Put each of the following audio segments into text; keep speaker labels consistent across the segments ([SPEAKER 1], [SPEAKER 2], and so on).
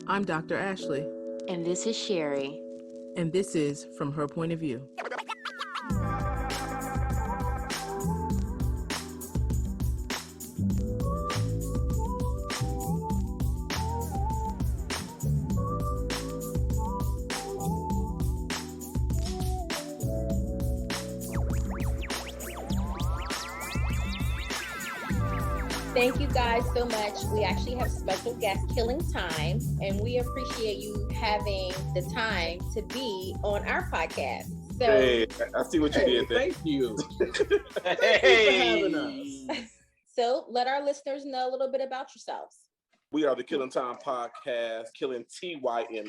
[SPEAKER 1] I'm Dr. Ashley.
[SPEAKER 2] And this is Sherry.
[SPEAKER 1] And this is From Her Point of View.
[SPEAKER 3] Thank you guys so much. We actually have special guest Killing Tyme, and we appreciate you having the time to be on our podcast. So,
[SPEAKER 4] hey, I see what you did there.
[SPEAKER 5] Thank you.
[SPEAKER 4] Hey,
[SPEAKER 5] for having us.
[SPEAKER 3] So let our listeners know a little bit about yourselves.
[SPEAKER 4] We are the Killing Tyme Podcast, Killing Tyme.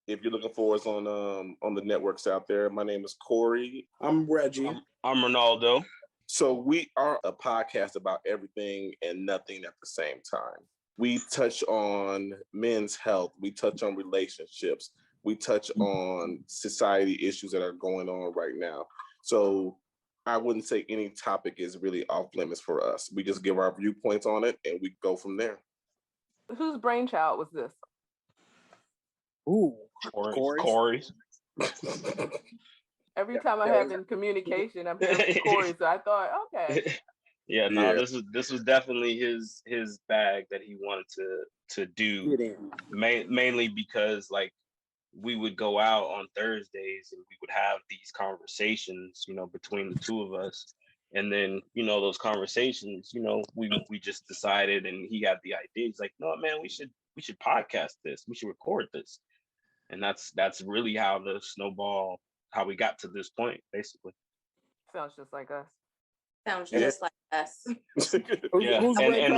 [SPEAKER 4] If you're looking for us on the networks out there, my name is Corey.
[SPEAKER 5] I'm Reggie.
[SPEAKER 6] I'm Ronaldo.
[SPEAKER 4] So we are a podcast about everything and nothing at the same time. We touch on men's health. We touch on relationships. We touch on society issues that are going on right now. So I wouldn't say any topic is really off limits for us. We just give our viewpoints on it and we go from there.
[SPEAKER 1] Whose brainchild was this?
[SPEAKER 5] Ooh,
[SPEAKER 6] Corey's.
[SPEAKER 1] Every time I have in communication, I'm hearing Corey, so I thought, okay.
[SPEAKER 6] Yeah, no, this was definitely his bag that he wanted to do. Mainly because like we would go out on Thursdays and we would have these conversations, between the two of us. And then, those conversations, we just decided, and he got the idea. He's like, no, man, we should podcast this. We should record this. And that's really how the snowball, how we got to this point, basically.
[SPEAKER 1] Sounds just like us.
[SPEAKER 3] Sounds just like us.
[SPEAKER 6] Yeah.
[SPEAKER 5] Who's
[SPEAKER 6] and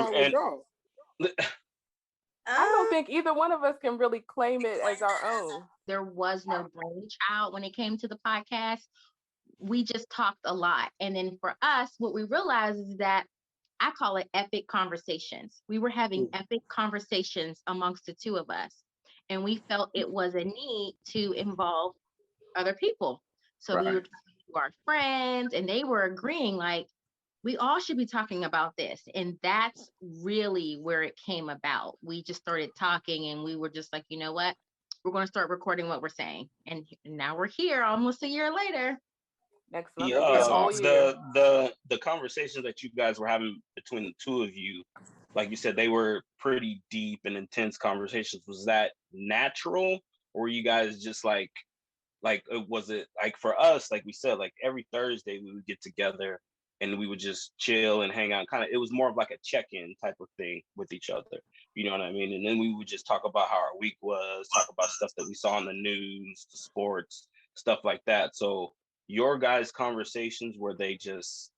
[SPEAKER 1] I don't think either one of us can really claim it as our own.
[SPEAKER 2] There was no brainchild when it came to the podcast. We just talked a lot. And then for us, what we realized is that I call it epic conversations. We were having epic conversations amongst the two of us. And we felt it was a need to involve other people. So we were talking to our friends and they were agreeing like, we all should be talking about this. And that's really where it came about. We just started talking and we were just like, you know what? We're going to start recording what we're saying. And now we're here almost a year later.
[SPEAKER 1] Next month.
[SPEAKER 6] The conversations that you guys were having between the two of you, like you said, they were pretty deep and intense conversations. Was that natural? Or were you guys just like was it like for us, like we said, like every Thursday we would get together and we would just chill and hang out. It was more of like a check-in type of thing with each other. You know what I mean? And then we would just talk about how our week was, talk about stuff that we saw in the news, the sports, stuff like that. So your guys' conversations, were they just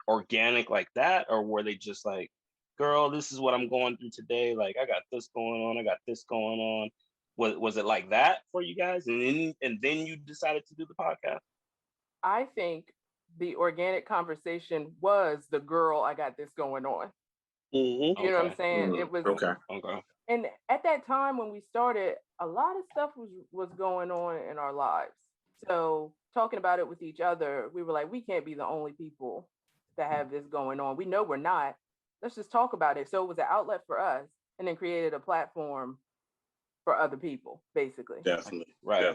[SPEAKER 6] organic like that? Or were they just like, girl, this is what I'm going through today. Like, I got this going on. I got this going on. Was it like that for you guys? And then you decided to do the podcast?
[SPEAKER 1] I think the organic conversation was the girl, I got this going on.
[SPEAKER 6] Mm-hmm.
[SPEAKER 1] You know what I'm saying? It was
[SPEAKER 4] okay.
[SPEAKER 1] And at that time when we started, a lot of stuff was going on in our lives. So talking about it with each other, we were like, we can't be the only people that have this going on. We know we're not. Let's just talk about it. So it was an outlet for us, and then created a platform for other people, basically.
[SPEAKER 4] Definitely.
[SPEAKER 6] Right.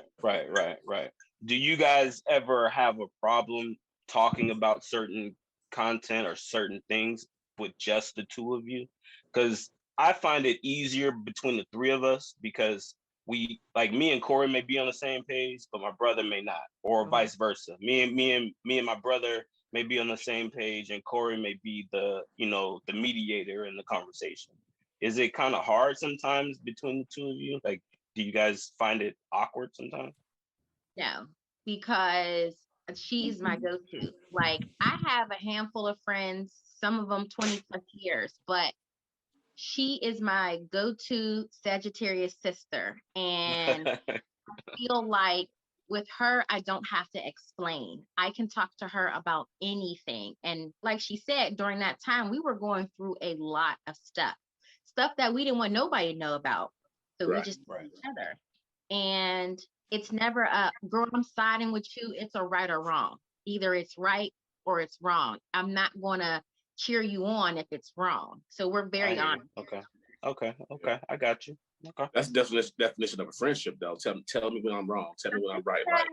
[SPEAKER 6] Do you guys ever have a problem talking about certain content or certain things with just the two of you? Because I find it easier between the three of us, because we, like, me and Corey may be on the same page, but my brother may not, or vice versa. Me and my brother may be on the same page, and Corey may be the mediator in the conversation. Is it kind of hard sometimes between the two of you? Like, do you guys find it awkward sometimes?
[SPEAKER 2] No, because she's my go-to. Like, I have a handful of friends, some of them 20 plus years, but she is my go-to Sagittarius sister. And I feel like with her, I don't have to explain. I can talk to her about anything. And like she said, during that time, we were going through a lot of stuff that we didn't want nobody to know about. So we just together. And it's never a, girl, I'm siding with you. It's a right or wrong. Either it's right or it's wrong. I'm not going to cheer you on if it's wrong. So we're very honest.
[SPEAKER 6] Okay. I got you. Okay.
[SPEAKER 4] That's the definition of a friendship, though. Tell me when I'm wrong. Tell me when I'm right. Like,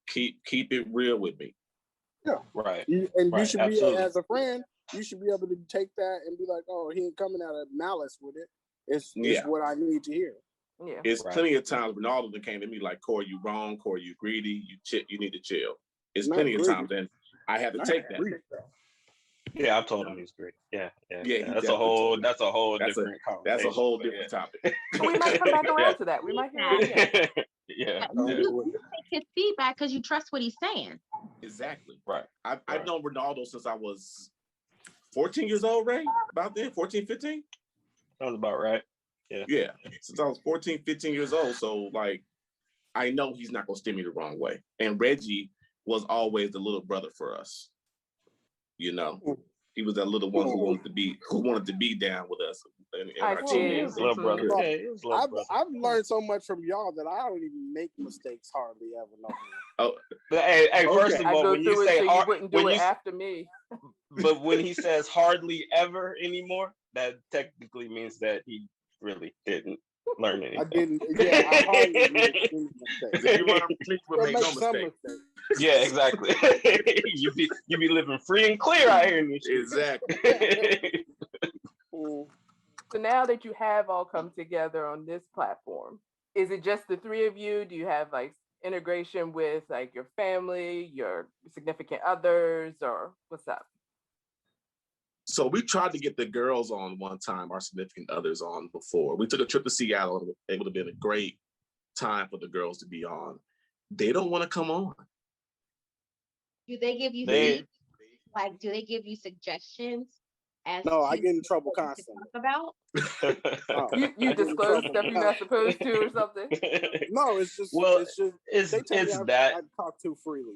[SPEAKER 4] keep it real with me.
[SPEAKER 5] Yeah.
[SPEAKER 6] Right.
[SPEAKER 5] You should be,
[SPEAKER 6] absolutely.
[SPEAKER 5] as a friend, you should be able to take that and be like, oh, he ain't coming out of malice with it. It's what I need to hear.
[SPEAKER 1] Yeah.
[SPEAKER 4] It's plenty of times when all of them came to me like, Corey, you wrong. Corey, you greedy. You need to chill. It's
[SPEAKER 5] Not
[SPEAKER 4] plenty
[SPEAKER 5] greedy.
[SPEAKER 4] of times that I had to take that.
[SPEAKER 5] Greedy,
[SPEAKER 6] Yeah, I've told him he's great. Yeah. That's a
[SPEAKER 4] definitely
[SPEAKER 6] whole
[SPEAKER 4] told me.
[SPEAKER 6] different conversation.
[SPEAKER 4] That's a whole different topic.
[SPEAKER 1] We might come back around to that. We might hear it again.
[SPEAKER 6] Yeah.
[SPEAKER 2] You take his feedback because you trust what he's saying.
[SPEAKER 4] Exactly.
[SPEAKER 6] Right.
[SPEAKER 4] I've known Ronaldo since I was 14 years old, Ray? About then? 14, 15?
[SPEAKER 6] Sounds about right. Yeah.
[SPEAKER 4] Since I was 14, 15 years old. So, like, I know he's not going to steer me the wrong way. And Reggie was always the little brother for us. You know? He was that little one who wanted to be down with us in our team.
[SPEAKER 6] Little brother.
[SPEAKER 5] Bro,
[SPEAKER 6] Yeah, he was little brother.
[SPEAKER 5] I've learned so much from y'all that I don't even make mistakes hardly ever. No.
[SPEAKER 6] Hey, first of
[SPEAKER 1] I
[SPEAKER 6] all,
[SPEAKER 1] go
[SPEAKER 6] when
[SPEAKER 1] through
[SPEAKER 6] you
[SPEAKER 1] it
[SPEAKER 6] say
[SPEAKER 1] so you wouldn't do it
[SPEAKER 6] you,
[SPEAKER 1] after me.
[SPEAKER 6] but when he says hardly ever anymore, that technically means that he really didn't learn anything.
[SPEAKER 5] I didn't. Yeah, I hardly made any mistakes.
[SPEAKER 4] If you run a fleet, we'll make no
[SPEAKER 5] some
[SPEAKER 4] mistake.
[SPEAKER 5] mistakes.
[SPEAKER 6] Yeah, exactly. you be living free and clear out here in this shit.
[SPEAKER 4] Exactly.
[SPEAKER 1] So now that you have all come together on this platform, is it just the three of you? Do you have like integration with like your family, your significant others, or what's up?
[SPEAKER 4] So we tried to get the girls on one time, our significant others on before. We took a trip to Seattle, and it would have been a great time for the girls to be on. They don't want to come on.
[SPEAKER 2] Do they give you do they give you suggestions as
[SPEAKER 5] No,
[SPEAKER 2] to
[SPEAKER 5] I get in trouble
[SPEAKER 2] what to
[SPEAKER 5] constantly.
[SPEAKER 2] talk about?
[SPEAKER 5] Oh,
[SPEAKER 1] You
[SPEAKER 5] I get in
[SPEAKER 1] disclose
[SPEAKER 5] trouble
[SPEAKER 1] stuff you're not supposed to or something?
[SPEAKER 5] No, it's just
[SPEAKER 6] it's
[SPEAKER 5] they tell me
[SPEAKER 6] that
[SPEAKER 5] I talk too freely.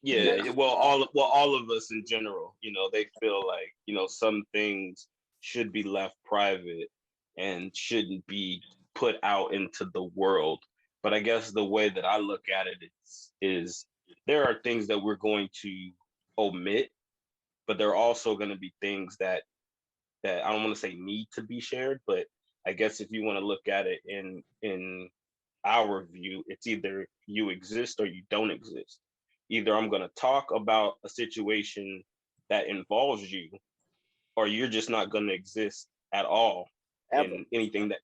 [SPEAKER 6] yeah. Well, all of us in general, they feel like some things should be left private and shouldn't be put out into the world. But I guess the way that I look at it is there are things that we're going to omit, but there are also going to be things that I don't want to say need to be shared, but I guess if you want to look at it in our view, it's either you exist or you don't exist. Either I'm going to talk about a situation that involves you, or you're just not going to exist at all in anything that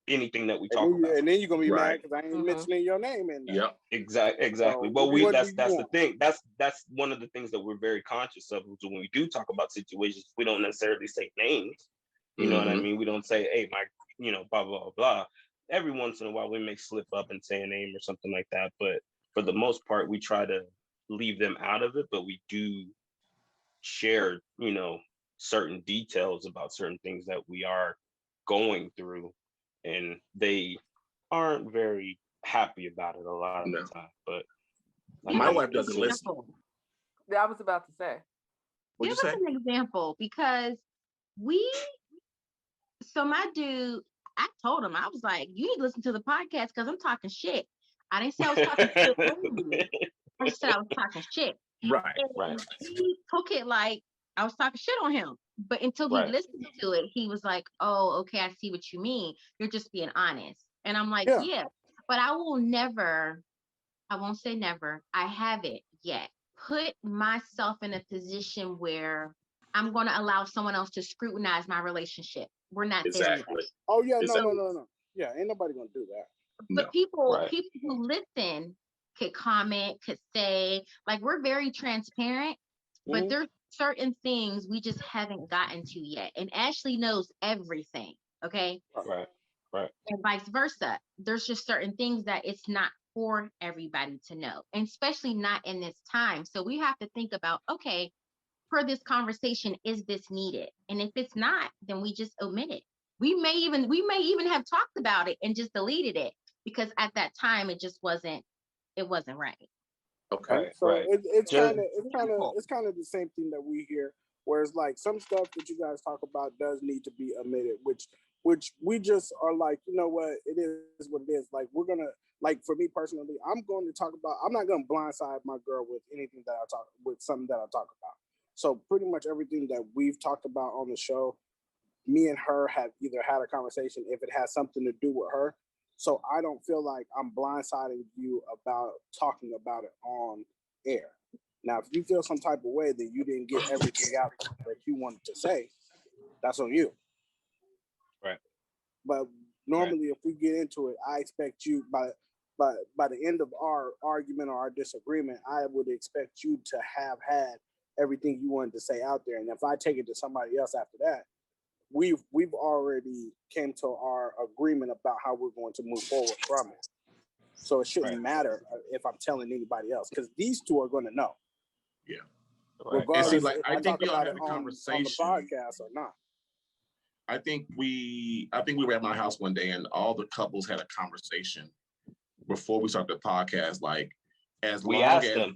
[SPEAKER 6] we talk about.
[SPEAKER 5] And then you're gonna be mad
[SPEAKER 4] Right.
[SPEAKER 5] because I ain't mentioning your name in there.
[SPEAKER 4] Yep.
[SPEAKER 6] Exactly.
[SPEAKER 5] So,
[SPEAKER 6] Well,
[SPEAKER 5] what
[SPEAKER 6] that's
[SPEAKER 5] do you
[SPEAKER 6] the
[SPEAKER 5] want?
[SPEAKER 6] thing. That's one of the things that we're very conscious of. So when we do talk about situations, we don't necessarily say names. You know what I mean? We don't say, hey, my, blah, blah, blah. Every once in a while, we may slip up and say a name or something like that. But for the most part, we try to leave them out of it. But we do share, certain details about certain things that we are going through. And they aren't very happy about it a lot of the time. But
[SPEAKER 4] my wife doesn't listen.
[SPEAKER 1] I was about to say.
[SPEAKER 2] Give us an example, because so my dude, I told him, I was like, you need to listen to the podcast because I'm talking shit. I didn't say I was talking shit on you. I just said I was talking shit.
[SPEAKER 4] Right.
[SPEAKER 2] He took it like I was talking shit on him. But until he listened to it, he was like, oh, okay, I see what you mean. You're just being honest. And I'm like, yeah, but I won't say never. I haven't yet put myself in a position where I'm going to allow someone else to scrutinize my relationship. We're not there yet.
[SPEAKER 5] Oh, yeah, no. Yeah, ain't nobody going to do that.
[SPEAKER 2] But people who listen could comment, could say, like, we're very transparent, but there's certain things we just haven't gotten to yet. And Ashley knows everything, okay?
[SPEAKER 6] Right.
[SPEAKER 2] And vice versa. There's just certain things that it's not for everybody to know, and especially not in this time. So we have to think about, okay, for this conversation, is this needed? And if it's not, then we just omit it. We may even have talked about it and just deleted it because at that time it wasn't right.
[SPEAKER 5] Okay, so it's kind of the same thing that we hear, where it's like some stuff that you guys talk about does need to be omitted, which we just are like, you know what, it is what it is. Like, we're gonna, like, for me personally, I'm going to talk about, I'm not gonna blindside my girl with anything that I talk with, something that I talk about. So pretty much everything that we've talked about on the show, me and her have either had a conversation if it has something to do with her, So I don't feel like I'm blindsiding you about talking about it on air. Now, if you feel some type of way that you didn't get everything out that you wanted to say, that's on you.
[SPEAKER 6] Right.
[SPEAKER 5] But normally, if we get into it, I expect you by the end of our argument or our disagreement, I would expect you to have had everything you wanted to say out there. And if I take it to somebody else after that, we've already came to our agreement about how we're going to move forward from it. So it shouldn't matter if I'm telling anybody else, because these two are going to know.
[SPEAKER 4] Yeah.
[SPEAKER 5] Right. Regardless, like, I think we all had a conversation on the podcast or not.
[SPEAKER 4] I think we were at my house one day and all the couples had a conversation before we started the podcast. Like,
[SPEAKER 6] we asked them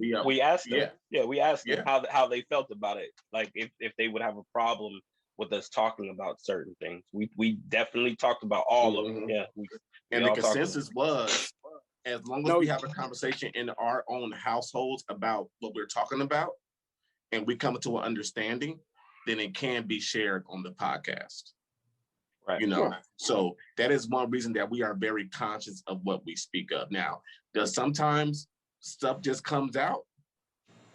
[SPEAKER 6] how they felt about it. Like if they would have a problem with us talking about certain things. We definitely talked about all of them. Yeah.
[SPEAKER 4] And the consensus was, as long as we have a conversation in our own households about what we're talking about and we come to an understanding, then it can be shared on the podcast.
[SPEAKER 6] Right.
[SPEAKER 4] You know, so that is one reason that we are very conscious of what we speak of. Now, does sometimes stuff just comes out?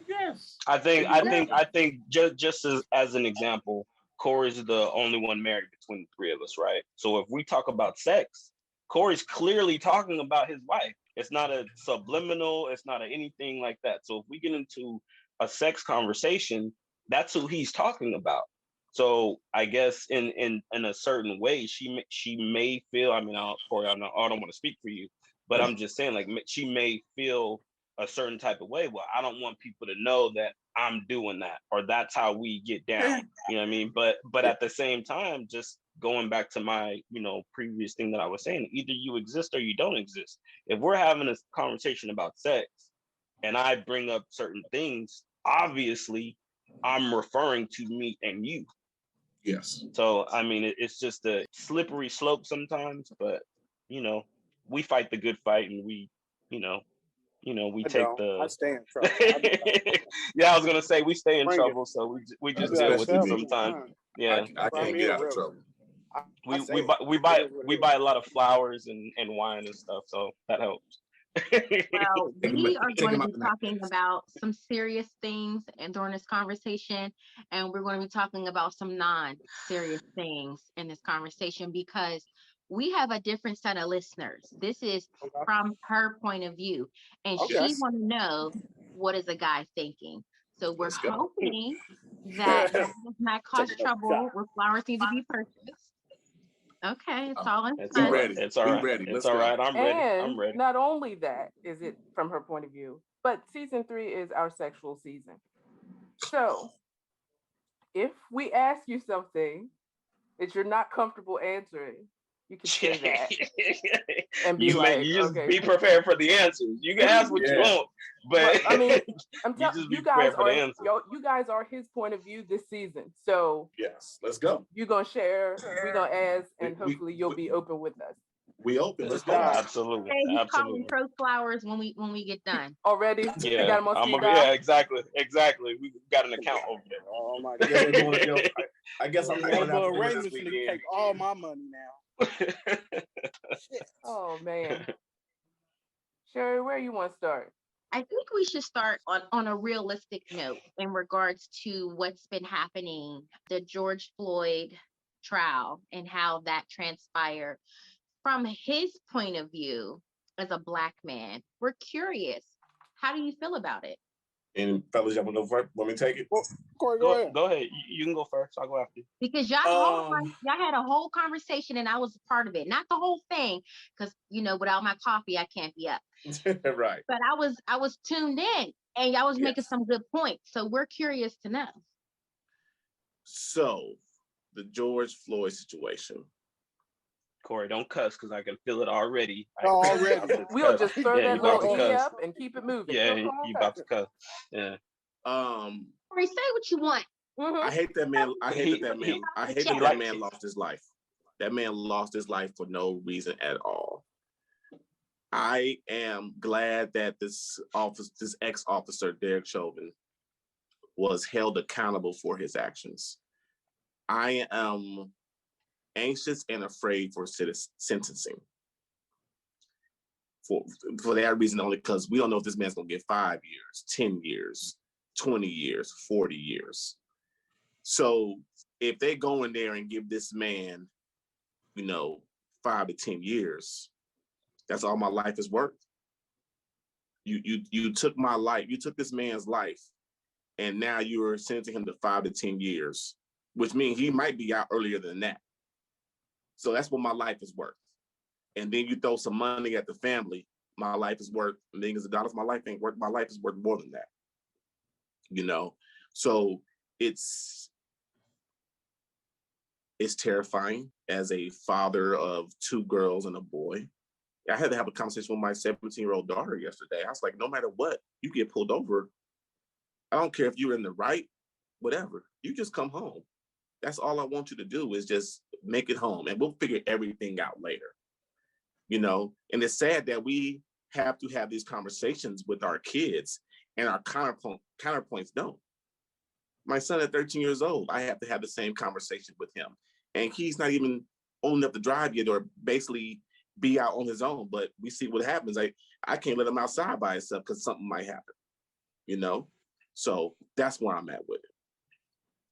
[SPEAKER 4] Yes.
[SPEAKER 6] I think just as an example, Corey's the only one married between the three of us, right? So if we talk about sex, Corey's clearly talking about his wife. It's not a subliminal, it's not anything like that. So if we get into a sex conversation, that's who he's talking about. So I guess in a certain way, she may feel, I mean, Corey, I don't want to speak for you, but I'm just saying, like, she may feel a certain type of way. Well, I don't want people to know that I'm doing that, or that's how we get down. You know what I mean? But at the same time, just going back to my, previous thing that I was saying, either you exist or you don't exist. If we're having a conversation about sex and I bring up certain things, obviously I'm referring to me and you.
[SPEAKER 4] Yes.
[SPEAKER 6] So, I mean, it's just a slippery slope sometimes, but, we fight the good fight and we take
[SPEAKER 5] I stay in trouble.
[SPEAKER 6] Yeah, I was gonna say we stay in trouble, so we just deal with it sometimes. Yeah,
[SPEAKER 4] I can't get out of trouble.
[SPEAKER 6] We buy a lot of flowers and wine and stuff, so that helps.
[SPEAKER 2] Well, we are going to be talking about some serious things and during this conversation, and we're going to be talking about some non-serious things in this conversation because we have a different set of listeners. This is from her point of view, and she want to know, what is a guy thinking? So we're hoping that does not cause trouble where flowers need to be purchased. Okay, it's all in
[SPEAKER 4] fun. Ready.
[SPEAKER 6] It's all right.
[SPEAKER 4] Ready.
[SPEAKER 6] It's all right. I'm ready.
[SPEAKER 1] And
[SPEAKER 6] I'm ready.
[SPEAKER 1] Not only that is it from her point of view, but season 3 is our sexual season. So if we ask you something that you're not comfortable answering, you can say that and be
[SPEAKER 6] be prepared for the answers. You can ask what you want, but
[SPEAKER 1] I mean, I'm telling you guys are his point of view this season. So
[SPEAKER 4] yes, let's go.
[SPEAKER 1] You're gonna share, we're gonna ask, and hopefully you'll be open with us.
[SPEAKER 4] We open. Let's go.
[SPEAKER 6] Absolutely.
[SPEAKER 2] Hey, he's calling pro flowers when we get done.
[SPEAKER 1] Already?
[SPEAKER 6] Yeah.
[SPEAKER 1] Got him on
[SPEAKER 6] exactly. We got an account over there.
[SPEAKER 5] Oh my God.
[SPEAKER 4] I guess I'm going to
[SPEAKER 5] arrangements to take all my money now.
[SPEAKER 1] Shit. Oh man. Sherry, where you want to start?
[SPEAKER 2] I think we should start on a realistic note in regards to what's been happening, the George Floyd trial and how that transpired. From his point of view as a Black man, we're curious. How do you feel about it?
[SPEAKER 4] And fellas, y'all want to go first? Want me to take it?
[SPEAKER 5] Well, Corey, go ahead.
[SPEAKER 6] Go ahead. You can go first. I'll go after you.
[SPEAKER 2] Because y'all had a whole conversation and I was a part of it. Not the whole thing, because without my coffee, I can't be up.
[SPEAKER 4] Right.
[SPEAKER 2] But I was tuned in and y'all was making some good points. So we're curious to know.
[SPEAKER 4] So the George Floyd situation.
[SPEAKER 6] Corey, don't cuss because I can feel it already.
[SPEAKER 1] We'll just throw that little E up and keep it moving.
[SPEAKER 6] Yeah, you about to cuss. Yeah.
[SPEAKER 2] Corey, say what you want.
[SPEAKER 4] I hate that man. I hate that man lost his life. That man lost his life for no reason at all. I am glad that this ex-officer, Derek Chauvin, was held accountable for his actions. I am anxious and afraid for sentencing. for that reason only, because we don't know if this man's gonna get 5 years, 10 years, 20 years, 40 years. So if they go in there and give this man, 5 to 10 years, that's all my life is worth. You took my life, you took this man's life, and now you are sentencing him to 5 to 10 years, which means he might be out earlier than that. So that's what my life is worth. And then you throw some money at the family, my life is worth millions of dollars. My life ain't worth. My life is worth more than that. So it's terrifying as a father of 2 girls and a boy. I had to have a conversation with my 17-year-old daughter yesterday. I was like, no matter what, you get pulled over. I don't care if you're in the right, whatever. You just come home. That's all I want you to do is just make it home, and we'll figure everything out later. And it's sad that we have to have these conversations with our kids, and our counterpoints don't. My son at 13 years old, I have to have the same conversation with him, and he's not even old enough to drive yet, or basically be out on his own. But we see what happens. I can't let him outside by himself because something might happen. So that's where I'm at with it.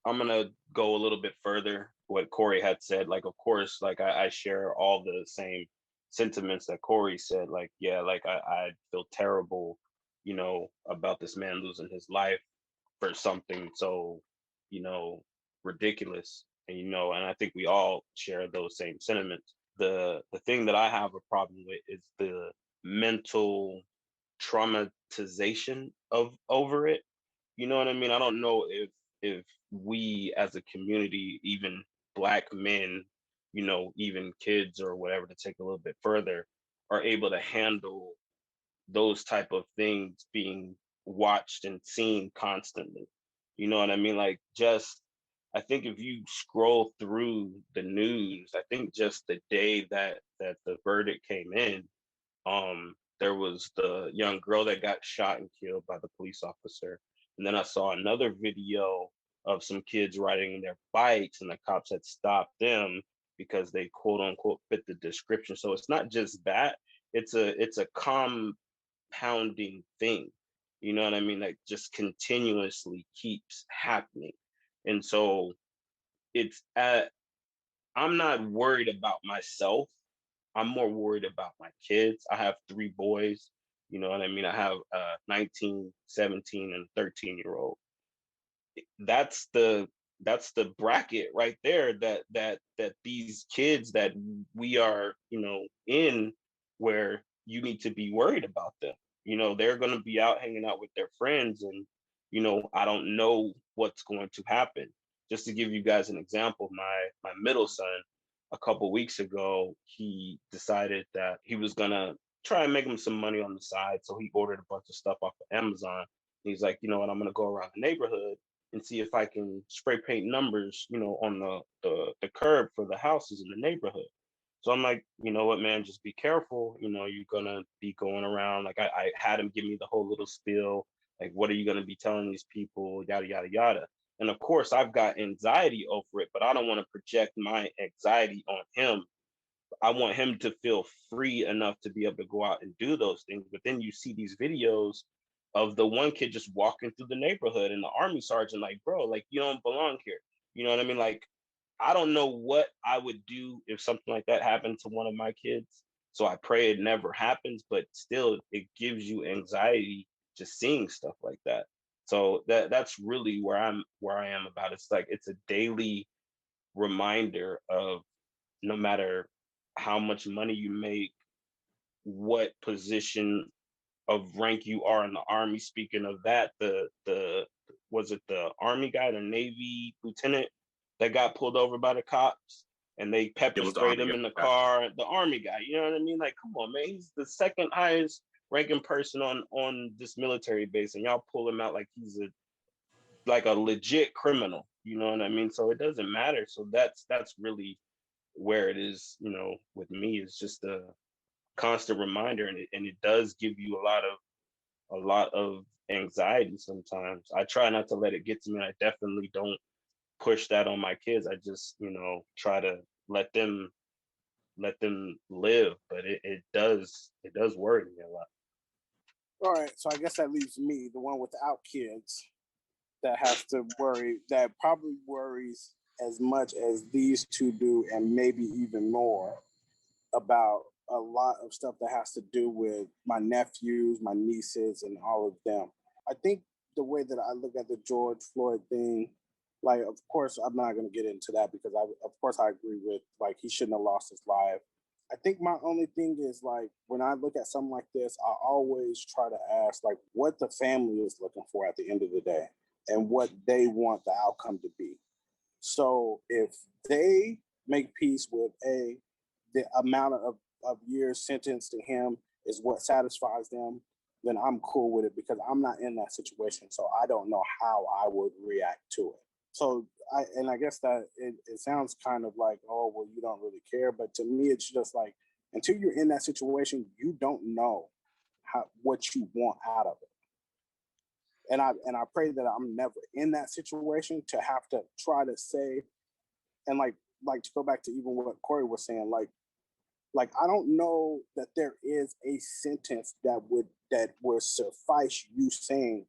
[SPEAKER 6] I'm gonna go a little bit further. What Corey had said, like, of course, like I share all the same sentiments that Corey said. Like, yeah, like I feel terrible, about this man losing his life for something so, ridiculous. And I think we all share those same sentiments. The thing that I have a problem with is the mental traumatization over it. You know what I mean? I don't know if we as a community, even Black men, even kids or whatever, to take a little bit further, are able to handle those type of things being watched and seen constantly. You know what I mean? Like, I think if you scroll through the news, I think just the day that the verdict came in, there was the young girl that got shot and killed by the police officer. And then I saw another video of some kids riding their bikes, and the cops had stopped them because they quote unquote fit the description. So it's not just that, it's a compounding thing. You know what I mean? Like, just continuously keeps happening. And so I'm not worried about myself. I'm more worried about my kids. I have 3 boys. You know what I mean? I have a 19, 17, and 13-year-old. That's the bracket right there that these kids that we are, in, where you need to be worried about them. They're going to be out hanging out with their friends, and I don't know what's going to happen. Just to give you guys an example, my middle son, a couple weeks ago, he decided that he was gonna try and make him some money on the side. So he ordered a bunch of stuff off of Amazon. He's like, you know what, I'm gonna go around the neighborhood and see if I can spray paint numbers, on the curb for the houses in the neighborhood. So I'm like, you know what, man, just be careful. You're gonna be going around. Like, I had him give me the whole little spiel. Like, what are you gonna be telling these people? Yada yada yada. And of course, I've got anxiety over it, but I don't want to project my anxiety on him. I want him to feel free enough to be able to go out and do those things. But then you see these videos of the one kid just walking through the neighborhood, and the army sergeant, like, bro, like, you don't belong here. You know what I mean? Like, I don't know what I would do if something like that happened to one of my kids. So I pray it never happens, but still, it gives you anxiety just seeing stuff like that. So that's really where I am about it. It's like, it's a daily reminder of, no matter how much money you make, what position of rank you are in the army. Speaking of that, the was it the army guy, the Navy lieutenant that got pulled over by the cops, and they pepper sprayed him in the car? The army guy, you know what I mean? Like, come on, man, he's the second highest ranking person on this military base, and y'all pull him out like he's a legit criminal. You know what I mean? So it doesn't matter. So that's really where it is. With me, it's just a constant reminder, and it does give you a lot of anxiety sometimes. I try not to let it get to me. I definitely don't push that on my kids. I just, try to let them let them live. But it does worry me a lot.
[SPEAKER 5] All right, so I guess that leaves me, the one without kids, that has to worry, that probably worries as much as these two do, and maybe even more, about a lot of stuff that has to do with my nephews, my nieces, and all of them. I think the way that I look at the George Floyd thing, like, of course, I'm not going to get into that because of course, I agree with, like, he shouldn't have lost his life. I think my only thing is, like, when I look at something like this, I always try to ask, like, what the family is looking for at the end of the day and what they want the outcome to be. So if they make peace with the amount of years sentenced to him is what satisfies them, then I'm cool with it because I'm not in that situation. So I don't know how I would react to it. So I guess that it sounds kind of like, oh, well, you don't really care. But to me, it's just like, until you're in that situation, you don't know what you want out of it. And I pray that I'm never in that situation to have to try to say, and like to go back to even what Corey was saying, like I don't know that there is a sentence that would suffice you saying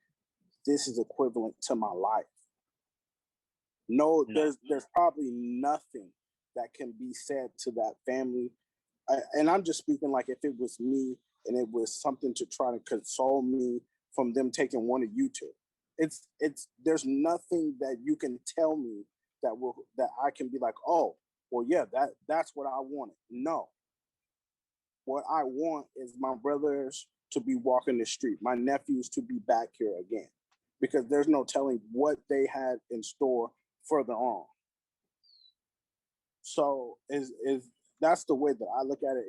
[SPEAKER 5] this is equivalent to my life. No, there's probably nothing that can be said to that family. And I'm just speaking like if it was me and it was something to try to console me from them taking one of you two. It's there's nothing that you can tell me that I can be like, oh, well, yeah, that's what I wanted. No. What I want is my brothers to be walking the street, my nephews to be back here again, because there's no telling what they had in store further on. So that's the way that I look at it.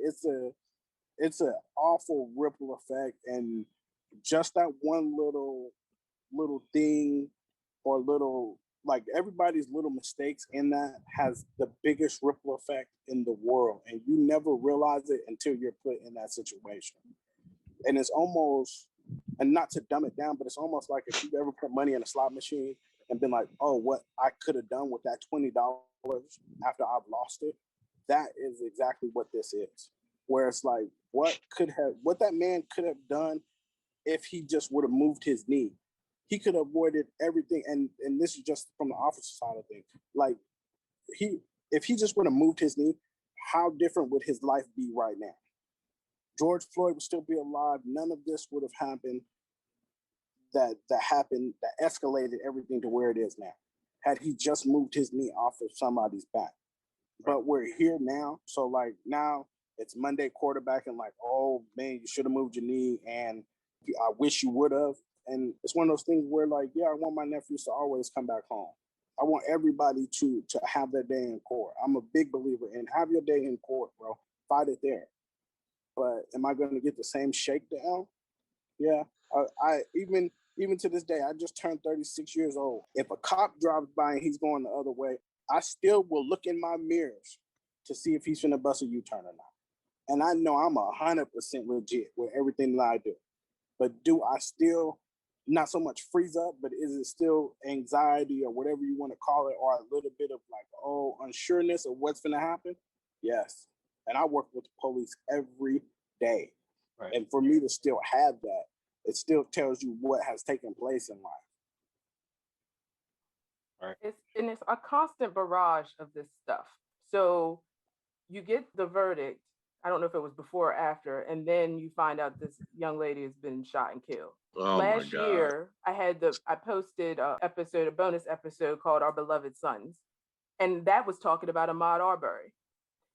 [SPEAKER 5] It's an awful ripple effect, and just that one little thing or little, like, everybody's little mistakes in that has the biggest ripple effect in the world, and you never realize it until you're put in that situation. And it's almost, and not to dumb it down, but it's almost like if you've ever put money in a slot machine and been like, oh, what I could have done with that $20 after I've lost it, that is exactly what this is. Where it's like, what that man could have done if he just would have moved his knee. He could have avoided everything. And this is just from the officer side of things. Like, if he just would have moved his knee, how different would his life be right now? George Floyd would still be alive. None of this would have happened that happened, that escalated everything to where it is now, had he just moved his knee off of somebody's back. But we're here now. So, like, now it's Monday quarterback and like, oh, man, you should have moved your knee. And I wish you would have. And it's one of those things where, like, yeah, I want my nephews to always come back home. I want everybody to have their day in court. I'm a big believer in have your day in court, bro. Fight it there. But am I going to get the same shakedown? Yeah. I even to this day, I just turned 36 years old. If a cop drives by and he's going the other way, I still will look in my mirrors to see if he's finna bust a U-turn or not. And I know I'm 100% legit with everything that I do. But do I still not so much freeze up, but is it still anxiety or whatever you want to call it, or a little bit of like, oh, unsureness of what's going to happen? Yes. And I work with the police every day. Right. And for me to still have that, it still tells you what has taken place in life.
[SPEAKER 6] Right.
[SPEAKER 1] It's a constant barrage of this stuff. So you get the verdict. I don't know if it was before or after, and then you find out this young lady has been shot and killed.
[SPEAKER 4] Oh,
[SPEAKER 1] last year, I posted a bonus episode called Our Beloved Sons. And that was talking about Ahmaud Arbery.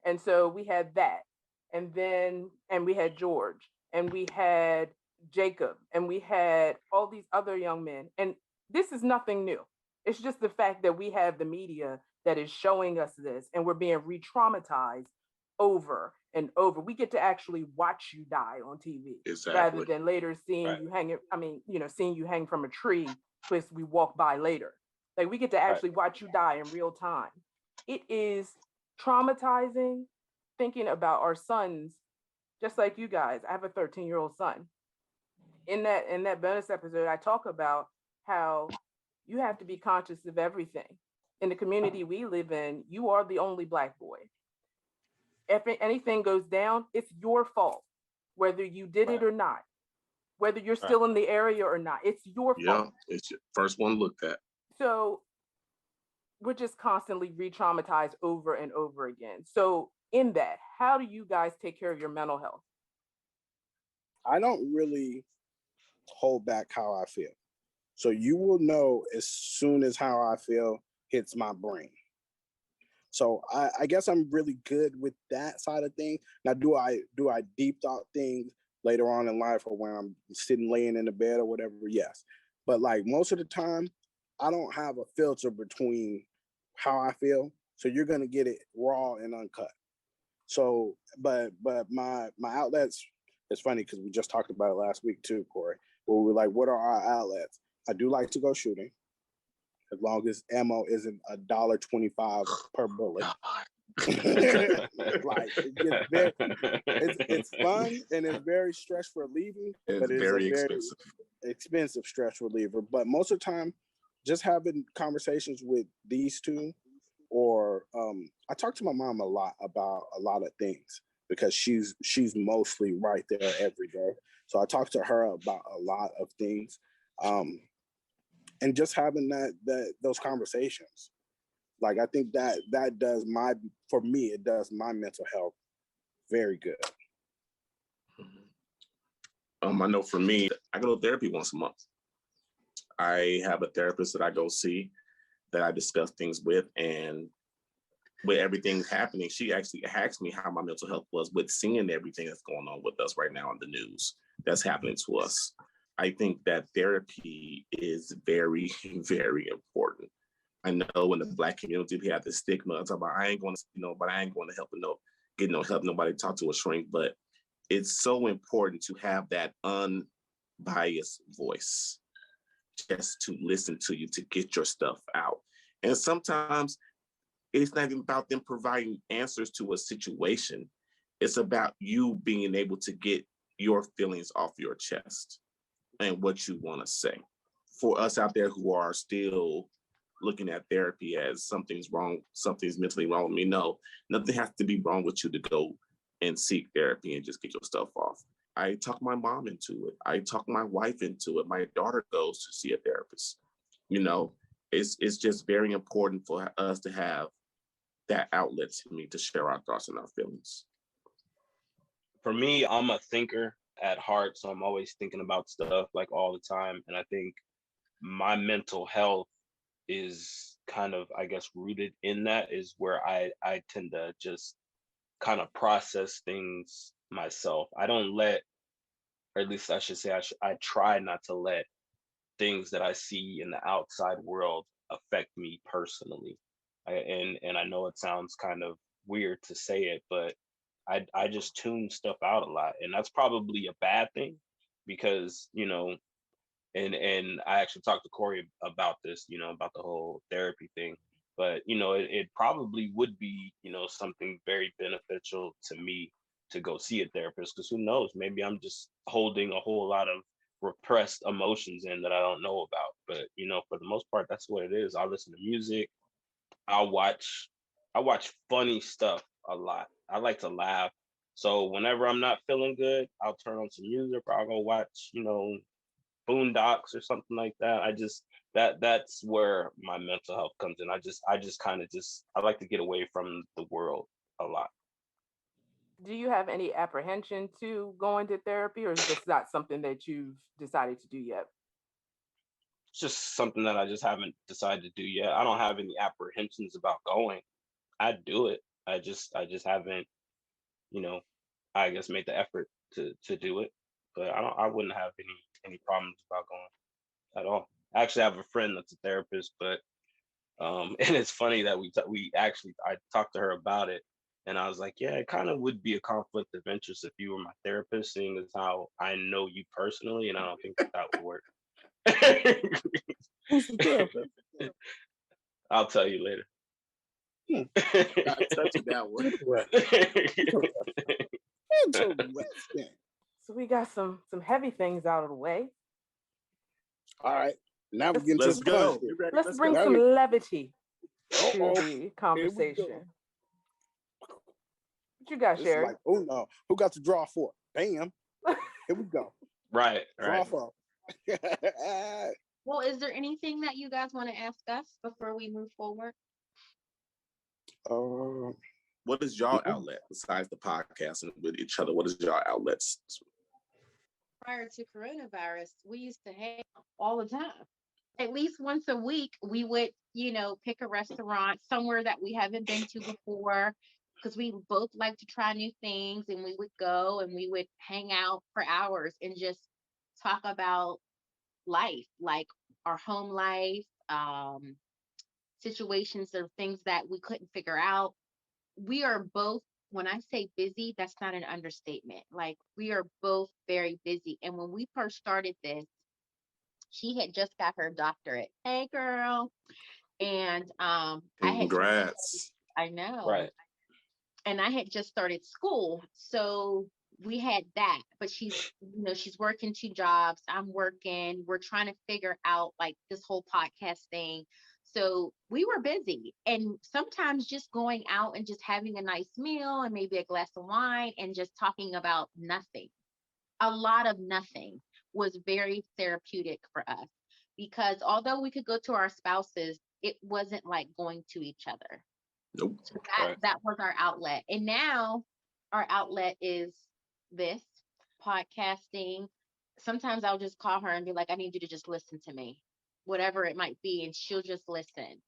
[SPEAKER 1] And so we had that. And we had George, and we had Jacob, and we had all these other young men. And this is nothing new. It's just the fact that we have the media that is showing us this, and we're being re-traumatized over and over. We get to actually watch you die on TV, rather than later seeing you hang. Seeing you hang from a tree because we walk by later. Like, we get to actually watch you die in real time. It is traumatizing thinking about our sons, just like you guys. I have a 13-year-old son. In that bonus episode, I talk about how you have to be conscious of everything. In the community we live in, you are the only Black boy. if anything goes down, it's your fault, whether you did it or not, whether you're still in the area or not. It's your fault.
[SPEAKER 4] Yeah, it's your first one looked at.
[SPEAKER 1] So we're just constantly re-traumatized over and over again. So in that, how do you guys take care of your mental health?
[SPEAKER 5] I don't really hold back how I feel. So you will know as soon as how I feel hits my brain. So I guess I'm really good with that side of things. Now, do I deep thought things later on in life or when I'm laying in the bed or whatever? Yes. But like most of the time, I don't have a filter between how I feel. So you're going to get it raw and uncut. So, but my outlets, it's funny because we just talked about it last week too, Corey, where we were like, what are our outlets? I do like to go shooting, as long as ammo isn't $1.25 per bullet. Like it's fun and it's very stress relieving, but it's very expensive stress reliever. But most of the time, just having conversations with these two, or I talk to my mom a lot about a lot of things because she's mostly right there every day. So I talk to her about a lot of things. And just having those conversations, like I think that does for me, it does my mental health very good.
[SPEAKER 4] I know for me, I go to therapy once a month. I have a therapist that I go see, that I discuss things with, and with everything happening, she actually asked me how my mental health was with seeing everything that's going on with us right now in the news that's happening to us. I think that therapy is very, very important. I know in the Black community, we have the stigma. I ain't going to, but I ain't going to help get no help. Nobody talk to a shrink. But it's so important to have that unbiased voice, just to listen to you, to get your stuff out. And sometimes it's not even about them providing answers to a situation. It's about you being able to get your feelings off your chest and what you want to say. For us out there who are still looking at therapy as something's wrong, something's mentally wrong with me, no, nothing has to be wrong with you to go and seek therapy and just get your stuff off. I talk my mom into it. I talk my wife into it. My daughter goes to see a therapist. It's just very important for us to have that outlet to me to share our thoughts and our feelings.
[SPEAKER 6] For me, I'm a thinker at heart, so I'm always thinking about stuff like all the time. And I think my mental health is kind of, I guess, rooted in that, is where I tend to just kind of process things myself. I don't let, or at least I should say, I try not to let things that I see in the outside world affect me personally. And I know it sounds kind of weird to say it, but I just tune stuff out a lot. And that's probably a bad thing because, and I actually talked to Corey about this, about the whole therapy thing. But, it probably would be, something very beneficial to me to go see a therapist, because who knows, maybe I'm just holding a whole lot of repressed emotions in that I don't know about. But, for the most part, that's what it is. I listen to music. I watch funny stuff a lot. I like to laugh. So whenever I'm not feeling good, I'll turn on some music, or I'll go watch, Boondocks or something like that. That's where my mental health comes in. I like to get away from the world a lot.
[SPEAKER 1] Do you have any apprehension to going to therapy, or is this not something that you've decided to do yet?
[SPEAKER 6] It's just something that I just haven't decided to do yet. I don't have any apprehensions about going. I'd do it. I just haven't, I guess made the effort to do it. But I wouldn't have any problems about going at all. I actually have a friend that's a therapist, but and it's funny that I talked to her about it, and I was like, yeah, it kind of would be a conflict of interest if you were my therapist, seeing as how I know you personally, and I don't think that would work.
[SPEAKER 5] Who's the therapist?
[SPEAKER 6] I'll tell you later.
[SPEAKER 4] Not touching that one.
[SPEAKER 1] So we got some heavy things out of the way.
[SPEAKER 5] All right. Now we get
[SPEAKER 4] Let's go.
[SPEAKER 1] Let's bring some levity to the conversation. What you got, Sherry?
[SPEAKER 5] Like, oh no, who got the draw for? Bam. Here we go.
[SPEAKER 6] Right.
[SPEAKER 5] Draw for.
[SPEAKER 2] Well, is there anything that you guys want to ask us before we move forward?
[SPEAKER 4] What is y'all outlet besides the podcast and with each other? What is y'all outlets?
[SPEAKER 2] Prior to coronavirus, we used to hang out all the time. At least once a week, we would, pick a restaurant somewhere that we haven't been to before, because we both like to try new things, and we would go and we would hang out for hours and just talk about life, like our home life, situations or things that we couldn't figure out. We are both, when I say busy, that's not an understatement. Like, we are both very busy. And when we first started this, she had just got her doctorate. Hey, girl. And
[SPEAKER 4] Congrats.
[SPEAKER 2] I know.
[SPEAKER 6] Right.
[SPEAKER 2] And I had just started school. So we had that, but she's working 2 jobs. I'm working. We're trying to figure out like this whole podcast thing. So we were busy, and sometimes just going out and just having a nice meal and maybe a glass of wine and just talking about nothing, a lot of nothing, was very therapeutic for us, because although we could go to our spouses, it wasn't like going to each other.
[SPEAKER 4] Nope.
[SPEAKER 2] So that was our outlet. And now our outlet is this podcasting. Sometimes I'll just call her and be like, I need you to just listen to me, whatever it might be. And she'll just listen.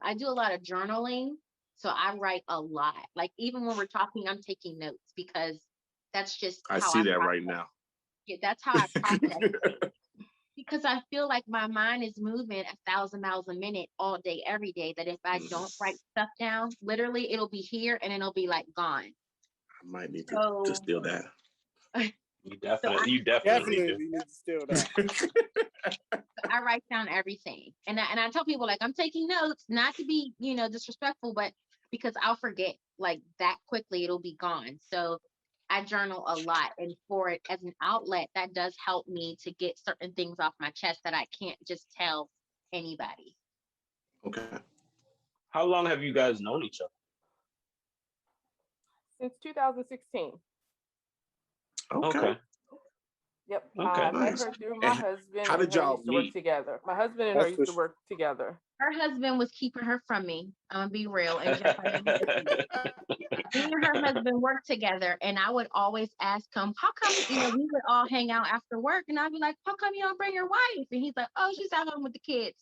[SPEAKER 2] I do a lot of journaling. So I write a lot. Like, even when we're talking, I'm taking notes, because that's just
[SPEAKER 4] I see that right now.
[SPEAKER 2] Yeah, that's how I process it. Because I feel like my mind is moving 1,000 miles a minute all day, every day, that if I don't write stuff down, literally it'll be here and it'll be like gone.
[SPEAKER 4] I might need to steal that.
[SPEAKER 6] You definitely
[SPEAKER 5] need to steal that.
[SPEAKER 2] I write down everything. And I tell people, like, I'm taking notes, not to be, disrespectful, but because I'll forget like that quickly, it'll be gone. So I journal a lot, and for it as an outlet, that does help me to get certain things off my chest that I can't just tell anybody.
[SPEAKER 4] Okay.
[SPEAKER 6] How long have you guys known each other?
[SPEAKER 1] Since 2016.
[SPEAKER 6] Okay.
[SPEAKER 1] Yep.
[SPEAKER 6] Okay.
[SPEAKER 1] I met her through my husband.
[SPEAKER 4] How did y'all
[SPEAKER 1] used to work
[SPEAKER 4] meet?
[SPEAKER 1] together. My husband and her used to work together.
[SPEAKER 2] Her husband was keeping her from me. I'm gonna be real. And me and her husband worked together, and I would always ask him, how come, we would all hang out after work, and I'd be like, how come you don't bring your wife? And he's like, oh, she's at home with the kids.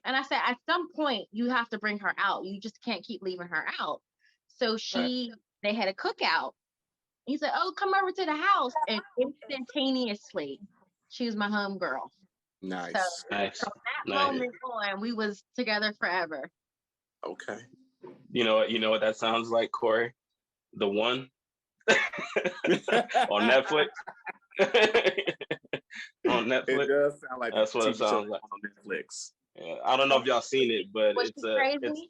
[SPEAKER 2] And I said, at some point you have to bring her out. You just can't keep leaving her out. So they had a cookout. He said, oh, come over to the house. And instantaneously, she was my home girl.
[SPEAKER 4] Nice.
[SPEAKER 2] So that moment on, we was together forever.
[SPEAKER 4] Okay.
[SPEAKER 6] You know what that sounds like, Corey? The One on Netflix. On Netflix.
[SPEAKER 4] It does sound like
[SPEAKER 6] that's what it sounds like
[SPEAKER 4] on Netflix.
[SPEAKER 6] Yeah, I don't know if y'all seen it, but
[SPEAKER 2] Was
[SPEAKER 6] it's
[SPEAKER 2] she
[SPEAKER 6] a
[SPEAKER 2] crazy?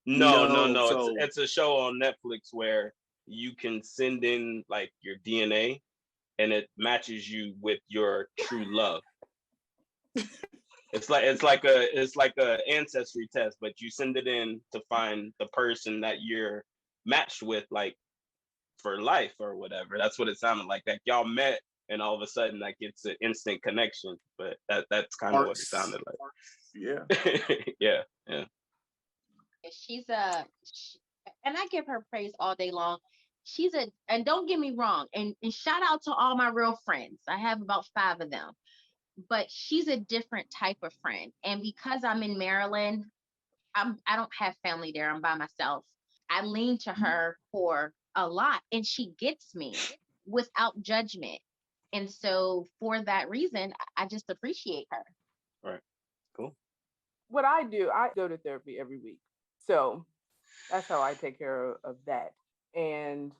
[SPEAKER 6] No.
[SPEAKER 4] So
[SPEAKER 6] It's a show on Netflix where you can send in like your DNA and it matches you with your true love. It's like a ancestry test, but you send it in to find the person that you're matched with, like for life or whatever. That's what it sounded like. That y'all met and all of a sudden like it's an instant connection. But that's kind of what it sounded like.
[SPEAKER 4] Yeah.
[SPEAKER 6] Yeah.
[SPEAKER 2] She's and I give her praise all day long. And don't get me wrong, and shout out to all my real friends. I have about 5 of them. But she's a different type of friend. And because I'm in Maryland, I don't have family there. I'm by myself. I lean to her for a lot, and she gets me without judgment. And so for that reason, I just appreciate her.
[SPEAKER 6] Right. Cool.
[SPEAKER 1] What I do, I go to therapy every week. So that's how I take care of that. And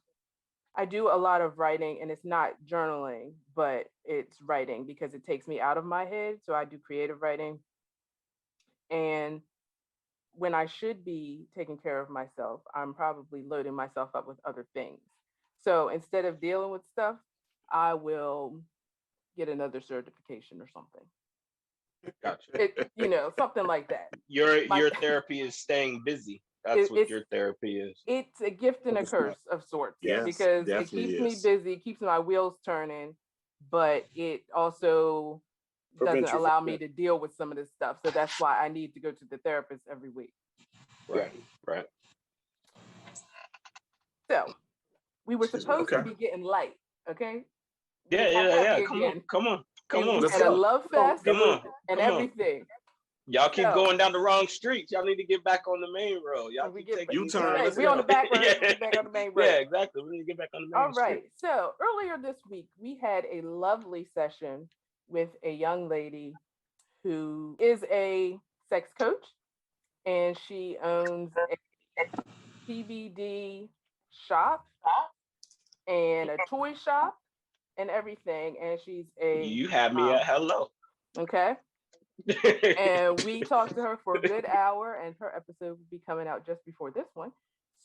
[SPEAKER 1] I do a lot of writing, and it's not journaling, but it's writing because it takes me out of my head. So I do creative writing. And when I should be taking care of myself, I'm probably loading myself up with other things. So instead of dealing with stuff, I will get another certification or something.
[SPEAKER 6] Gotcha.
[SPEAKER 1] Something like that.
[SPEAKER 6] Your therapy is staying busy. That's what your therapy is.
[SPEAKER 1] It's a gift and a curse of sorts.
[SPEAKER 4] Yes,
[SPEAKER 1] because it keeps me busy, keeps my wheels turning, but it also doesn't allow me to deal with some of this stuff. So that's why I need to go to the therapist every week.
[SPEAKER 6] Right.
[SPEAKER 1] So we were supposed to be getting light, okay?
[SPEAKER 6] Yeah. Come on.
[SPEAKER 1] We had a love fest and everything.
[SPEAKER 6] Y'all keep going down the wrong streets. Y'all need to get back on the main road. Y'all keep taking
[SPEAKER 4] U-turn.
[SPEAKER 1] We on the back road. Get back on the main road.
[SPEAKER 6] Yeah, exactly. We need to get back on the main street.
[SPEAKER 1] All right. So earlier this week, we had a lovely session with a young lady who is a sex coach, and she owns a CBD shop and a toy shop and everything. And she's
[SPEAKER 6] You had me at hello.
[SPEAKER 1] Okay. And we talked to her for a good hour, and her episode will be coming out just before this one.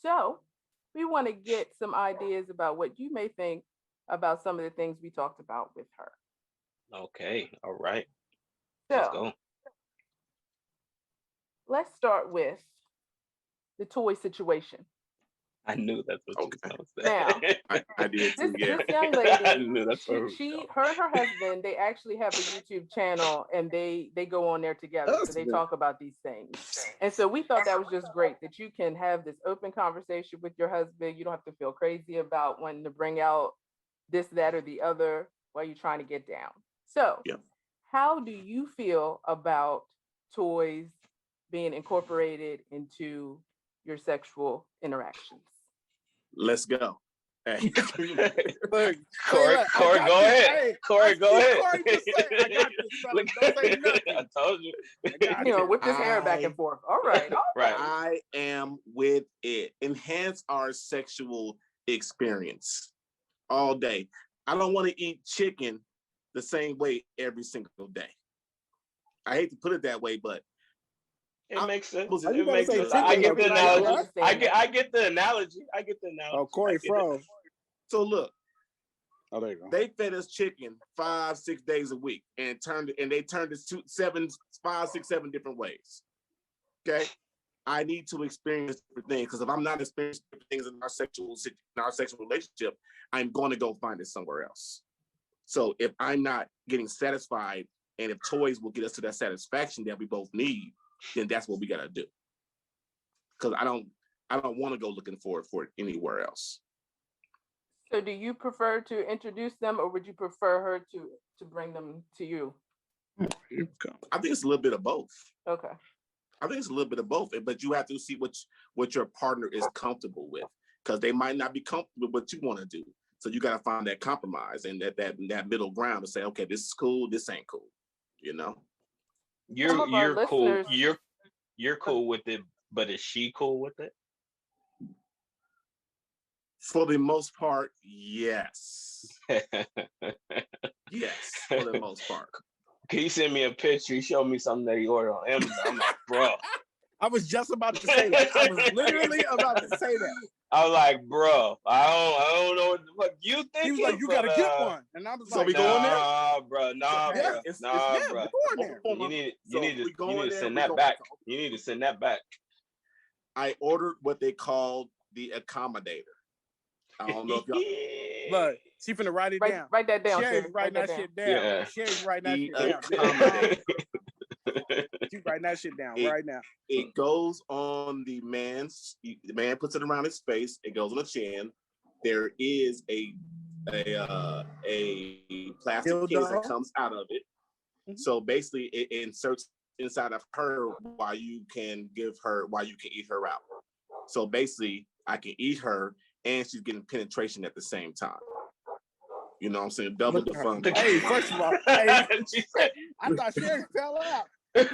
[SPEAKER 1] So we want to get some ideas about what you may think about some of the things we talked about with her.
[SPEAKER 6] Okay. All right.
[SPEAKER 1] So
[SPEAKER 6] Let's go.
[SPEAKER 1] Let's start with the toy situation.
[SPEAKER 6] I knew that's what you were going to say.
[SPEAKER 1] Now,
[SPEAKER 4] I did too,
[SPEAKER 1] this young lady,
[SPEAKER 6] I knew that's what
[SPEAKER 1] her and her husband, they actually have a YouTube channel, and they go on there together. So they talk about these things. And so we thought that was just great, that you can have this open conversation with your husband. You don't have to feel crazy about wanting to bring out this, that, or the other while you're trying to get down. So how do you feel about toys being incorporated into your sexual interactions?
[SPEAKER 4] Let's go. Hey.
[SPEAKER 6] Corey, go ahead. Corey, go ahead.
[SPEAKER 5] Corey, just say, I got this, fella. Don't say nothing.
[SPEAKER 6] I told you.
[SPEAKER 1] Whip his hair back and forth. All right.
[SPEAKER 4] I am with it. Enhance our sexual experience all day. I don't want to eat chicken the same way every single day. I hate to put it that way, but
[SPEAKER 6] it makes sense.
[SPEAKER 5] It makes sense.
[SPEAKER 6] I get the analogy. I get the analogy.
[SPEAKER 5] Oh, Corey froze.
[SPEAKER 4] So look,
[SPEAKER 5] there you go.
[SPEAKER 4] They fed us chicken 5-6 days a week and they turned it to 5, 6, 7 different ways. Okay, I need to experience different things, because if I'm not experiencing things in our sexual relationship, I'm going to go find it somewhere else. So if I'm not getting satisfied, and if toys will get us to that satisfaction that we both need, then that's what we gotta do. Because I don't want to go looking for it anywhere else.
[SPEAKER 1] So do you prefer to introduce them, or would you prefer her to bring them to you?
[SPEAKER 4] I think it's a little bit of both.
[SPEAKER 1] Okay.
[SPEAKER 4] I think it's a little bit of both, but you have to see what your partner is comfortable with, because they might not be comfortable with what you want to do. So you got to find that compromise and that middle ground to say, okay, this is cool, this ain't cool.
[SPEAKER 6] You're cool. You're cool with it, but is she cool with it?
[SPEAKER 4] For the most part, yes. Yes, for the most part.
[SPEAKER 6] Can you send me a picture? He showed me something that he ordered on Amazon. I'm like, bro.
[SPEAKER 5] I was just about to say that. I was literally about to say that.
[SPEAKER 6] I was like, bro, I don't know what the fuck you think.
[SPEAKER 5] He was like, you gotta get one, and I was
[SPEAKER 4] so
[SPEAKER 5] like,
[SPEAKER 4] we going there?
[SPEAKER 6] Bro. You need to send that back. You need to send that back.
[SPEAKER 4] I ordered what they called the accommodator. I don't know if y'all.
[SPEAKER 5] Look, she finna write it down.
[SPEAKER 1] Write that down.
[SPEAKER 5] Sherry's writing that shit down.
[SPEAKER 6] Yeah.
[SPEAKER 5] Sherry's writing that shit down. She's writing that shit down right now.
[SPEAKER 4] It goes on the man puts it around his face. It goes on the chin. There is a plastic case that comes out of it. Mm-hmm. So basically, it inserts inside of her while you can eat her out. So basically, I can eat her, and she's getting penetration at the same time. You know what I'm saying? Double the fun.
[SPEAKER 5] Hey, first of all, I thought Sherry fell out. Nigga,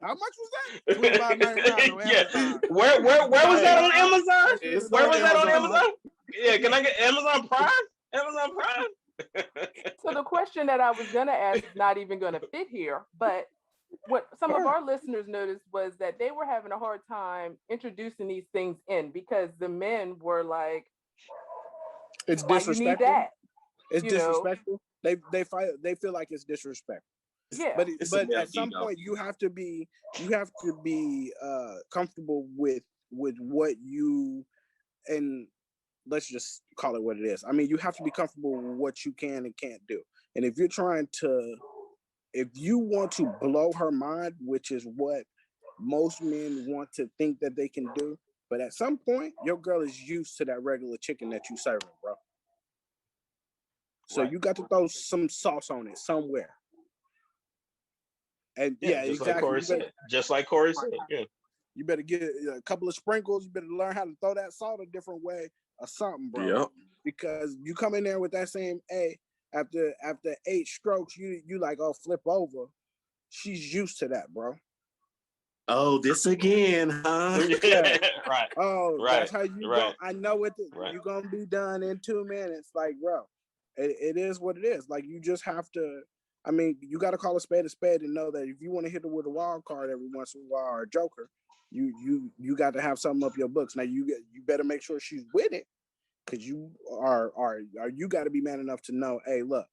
[SPEAKER 5] how much was that? $25.99 on Amazon.
[SPEAKER 6] Where was that on Amazon? Where was that on Amazon? Yeah, can I get Amazon Prime? Amazon Prime?
[SPEAKER 1] So the question that I was gonna ask is not even gonna fit here, but what some of our listeners noticed was that they were having a hard time introducing these things in, because the men were like,
[SPEAKER 5] it's
[SPEAKER 1] disrespectful. You need that?
[SPEAKER 5] It's disrespectful. They feel like it's disrespectful.
[SPEAKER 1] Yeah.
[SPEAKER 5] But at some point you have to be comfortable with what you, and let's just call it what it is. I mean, you have to be comfortable with what you can and can't do. And if you want to blow her mind, which is what most men want to think that they can do, but at some point your girl is used to that regular chicken that you serving, bro. So you got to throw some sauce on it somewhere. And exactly.
[SPEAKER 6] Just like Corey said. Yeah.
[SPEAKER 5] You better get a couple of sprinkles. You better learn how to throw that salt a different way or something, bro.
[SPEAKER 4] Yep.
[SPEAKER 5] Because you come in there with that same after 8 strokes, you like, oh, flip over. She's used to that, bro.
[SPEAKER 4] Oh, this again, huh?
[SPEAKER 5] Yeah.
[SPEAKER 6] Right.
[SPEAKER 5] Oh,
[SPEAKER 6] right.
[SPEAKER 5] That's how you go. I know you're gonna be done in 2 minutes. Like, bro, it is what it is. Like, you just have to. I mean, you got to call a spade and know that if you want to hit her with a wild card every once in a while or a joker, you got to have something up your books. Now you better make sure she's with it, because you you got to be man enough to know, hey, look,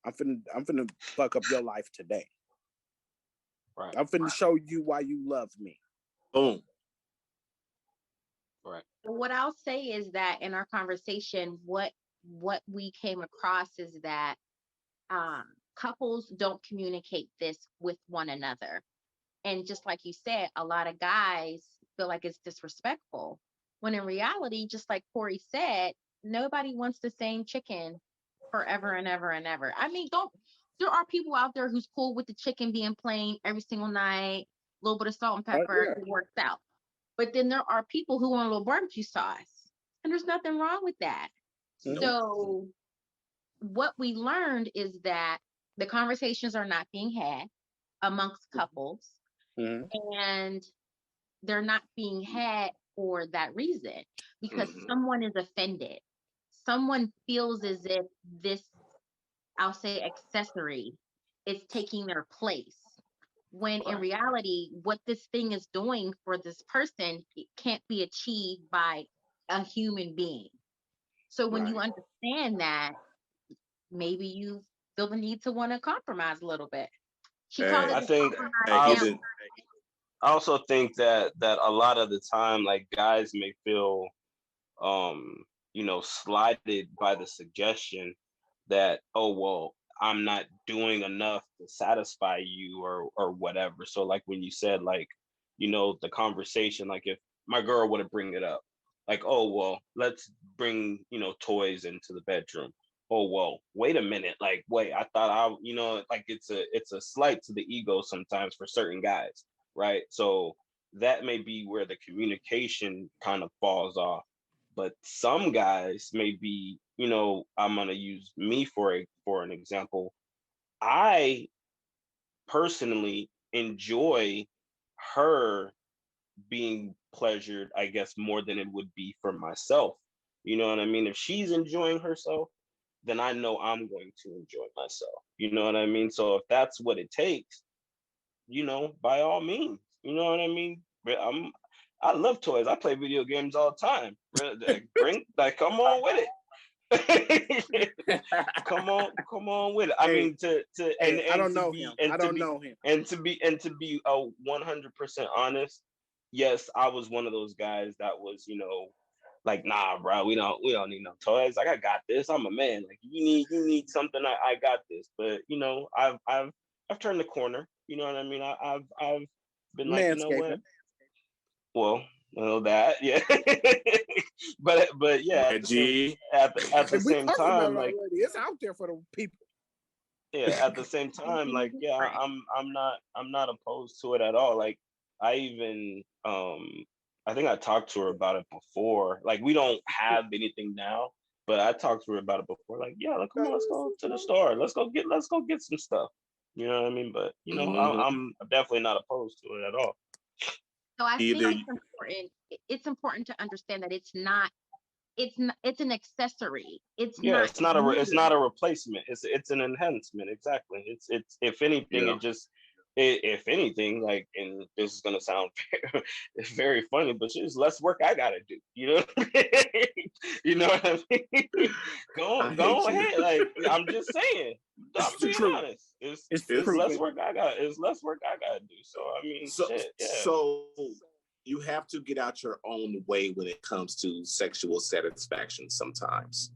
[SPEAKER 5] I'm finna fuck up your life today.
[SPEAKER 6] Right.
[SPEAKER 5] I'm finna show you why you love me.
[SPEAKER 4] Boom.
[SPEAKER 6] Right.
[SPEAKER 2] What I'll say is that in our conversation, what we came across is that couples don't communicate this with one another. And just like you said, a lot of guys feel like it's disrespectful, when in reality, just like Corey said, nobody wants the same chicken forever and ever and ever. I mean, there are people out there who's cool with the chicken being plain every single night, a little bit of salt and pepper, it works out. But then there are people who want a little barbecue sauce, and there's nothing wrong with that.
[SPEAKER 6] Nope.
[SPEAKER 2] So what we learned is that the conversations are not being had amongst couples, and they're not being had for that reason, because someone is offended. Someone feels as if this, I'll say, accessory is taking their place, when in reality, what this thing is doing for this person, it can't be achieved by a human being. So when you understand that, maybe you feel the need to want to compromise a little bit.
[SPEAKER 6] I also think that a lot of the time, like, guys may feel slighted by the suggestion that, oh, well, I'm not doing enough to satisfy you or whatever. So like when you said, like, the conversation, like if my girl would have bring it up, like, oh, well, let's bring, toys into the bedroom. Oh, well, wait a minute. Like, wait, I thought like it's a slight to the ego sometimes for certain guys. Right. So that may be where the communication kind of falls off. But some guys may be, I'm going to use me for an example. I personally enjoy her being pleasured, I guess, more than it would be for myself. You know what I mean? If she's enjoying herself, then I know I'm going to enjoy myself. You know what I mean? So if that's what it takes, by all means, you know what I mean? I love toys. I play video games all the time. Come on with it. come on with it. I mean,
[SPEAKER 5] I don't know him.
[SPEAKER 6] And to be 100% honest, yes, I was one of those guys that was, like, nah, bro, we don't need no toys. Like, I got this. I'm a man. Like, you need something. I got this. But I've turned the corner. You know what I mean? I've been like, you know what? Well, that, yeah. but yeah, at the same time, like,
[SPEAKER 5] it's out there for the people.
[SPEAKER 6] Yeah, at the same time, like, yeah, I'm not opposed to it at all. Like, I even I think I talked to her about it before. Like, we don't have anything now, but I talked to her about it before. Like, yeah, like, come on, let's go to the store. Let's go get some stuff. You know what I mean? But I'm definitely not opposed to it at all.
[SPEAKER 2] So I think it's important. It's important to understand that it's an accessory. It's not
[SPEAKER 6] a replacement. It's an enhancement. Exactly. It's if anything, it just if anything, like, and this is gonna sound very funny, but it's less work I gotta do. You know, you know what I mean? Go ahead. Like, I'm just saying. I'm being honest. It's less work I got. It's less work I gotta do. So I mean, shit. Yeah.
[SPEAKER 4] So you have to get out your own way when it comes to sexual satisfaction sometimes,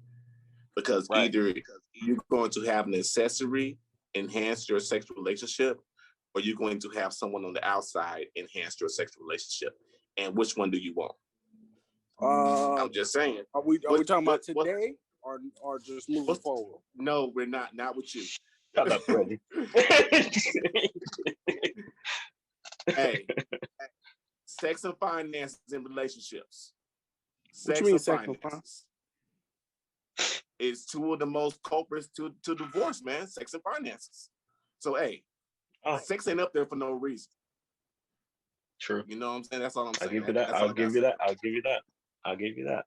[SPEAKER 4] because either you're going to have an accessory enhance your sexual relationship, or you're going to have someone on the outside enhance your sexual relationship. And which one do you want? I'm just saying.
[SPEAKER 5] Are we talking about today or just moving forward?
[SPEAKER 4] No, we're not. Not with you.
[SPEAKER 6] Shut up, Reggie.
[SPEAKER 4] Hey, sex and finances in relationships.
[SPEAKER 5] What you mean sex and finances?
[SPEAKER 4] It's two of the most culprits to divorce, man. Sex and finances. So, hey, sex ain't up there for no reason.
[SPEAKER 6] True.
[SPEAKER 4] You know what I'm saying? That's all I'm saying.
[SPEAKER 6] I'll give you that. I'll give you that.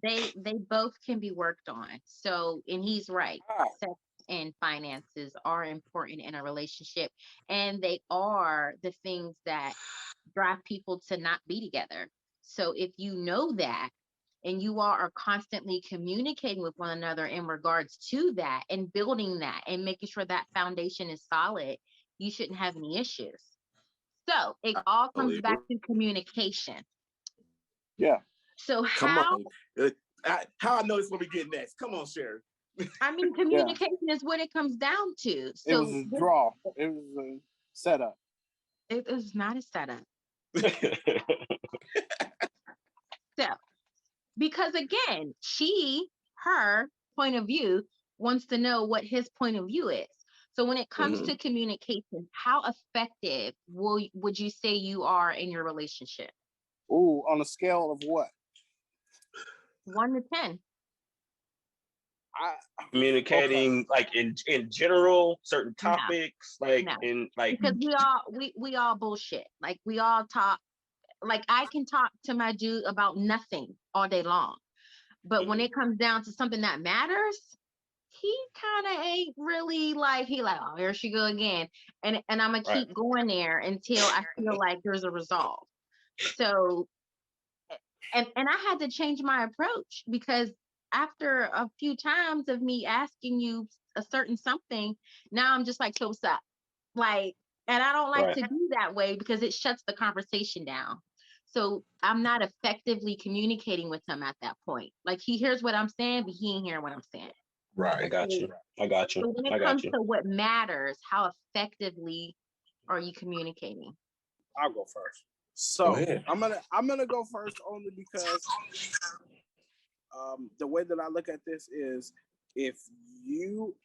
[SPEAKER 2] They both can be worked on. So, and he's right. Sex and finances are important in a relationship, and they are the things that drive people to not be together. So if you know that, and you all are constantly communicating with one another in regards to that and building that and making sure that foundation is solid, you shouldn't have any issues. So it all comes back to communication.
[SPEAKER 5] Yeah.
[SPEAKER 2] So
[SPEAKER 4] how I know it's what we get next. Come on, Sherry.
[SPEAKER 2] I mean, communication is what it comes down to. So
[SPEAKER 5] it was a draw. It was a setup.
[SPEAKER 2] It is not a setup. So, because again, her point of view wants to know what his point of view is. So when it comes to communication, how effective would you say you are in your relationship?
[SPEAKER 5] Ooh, on a scale of what?
[SPEAKER 2] 1 to 10.
[SPEAKER 6] Communicating like in general, certain topics,
[SPEAKER 2] because we all bullshit. Like we all talk. Like I can talk to my dude about nothing all day long, but when it comes down to something that matters, he kind of ain't really like, oh, here she go again, and I'm gonna keep going there until I feel like there's a resolve. So, and I had to change my approach, because after a few times of me asking you a certain something, now I'm just like, so what's up? Like, and I don't like to do that way because it shuts the conversation down. So I'm not effectively communicating with him at that point. Like he hears what I'm saying, but he ain't hearing what I'm saying.
[SPEAKER 4] Right.
[SPEAKER 6] I got you.
[SPEAKER 2] So when it comes to what matters, how effectively are you communicating?
[SPEAKER 5] I'll go first. So I'm gonna go first only because the way that I look at this is, if you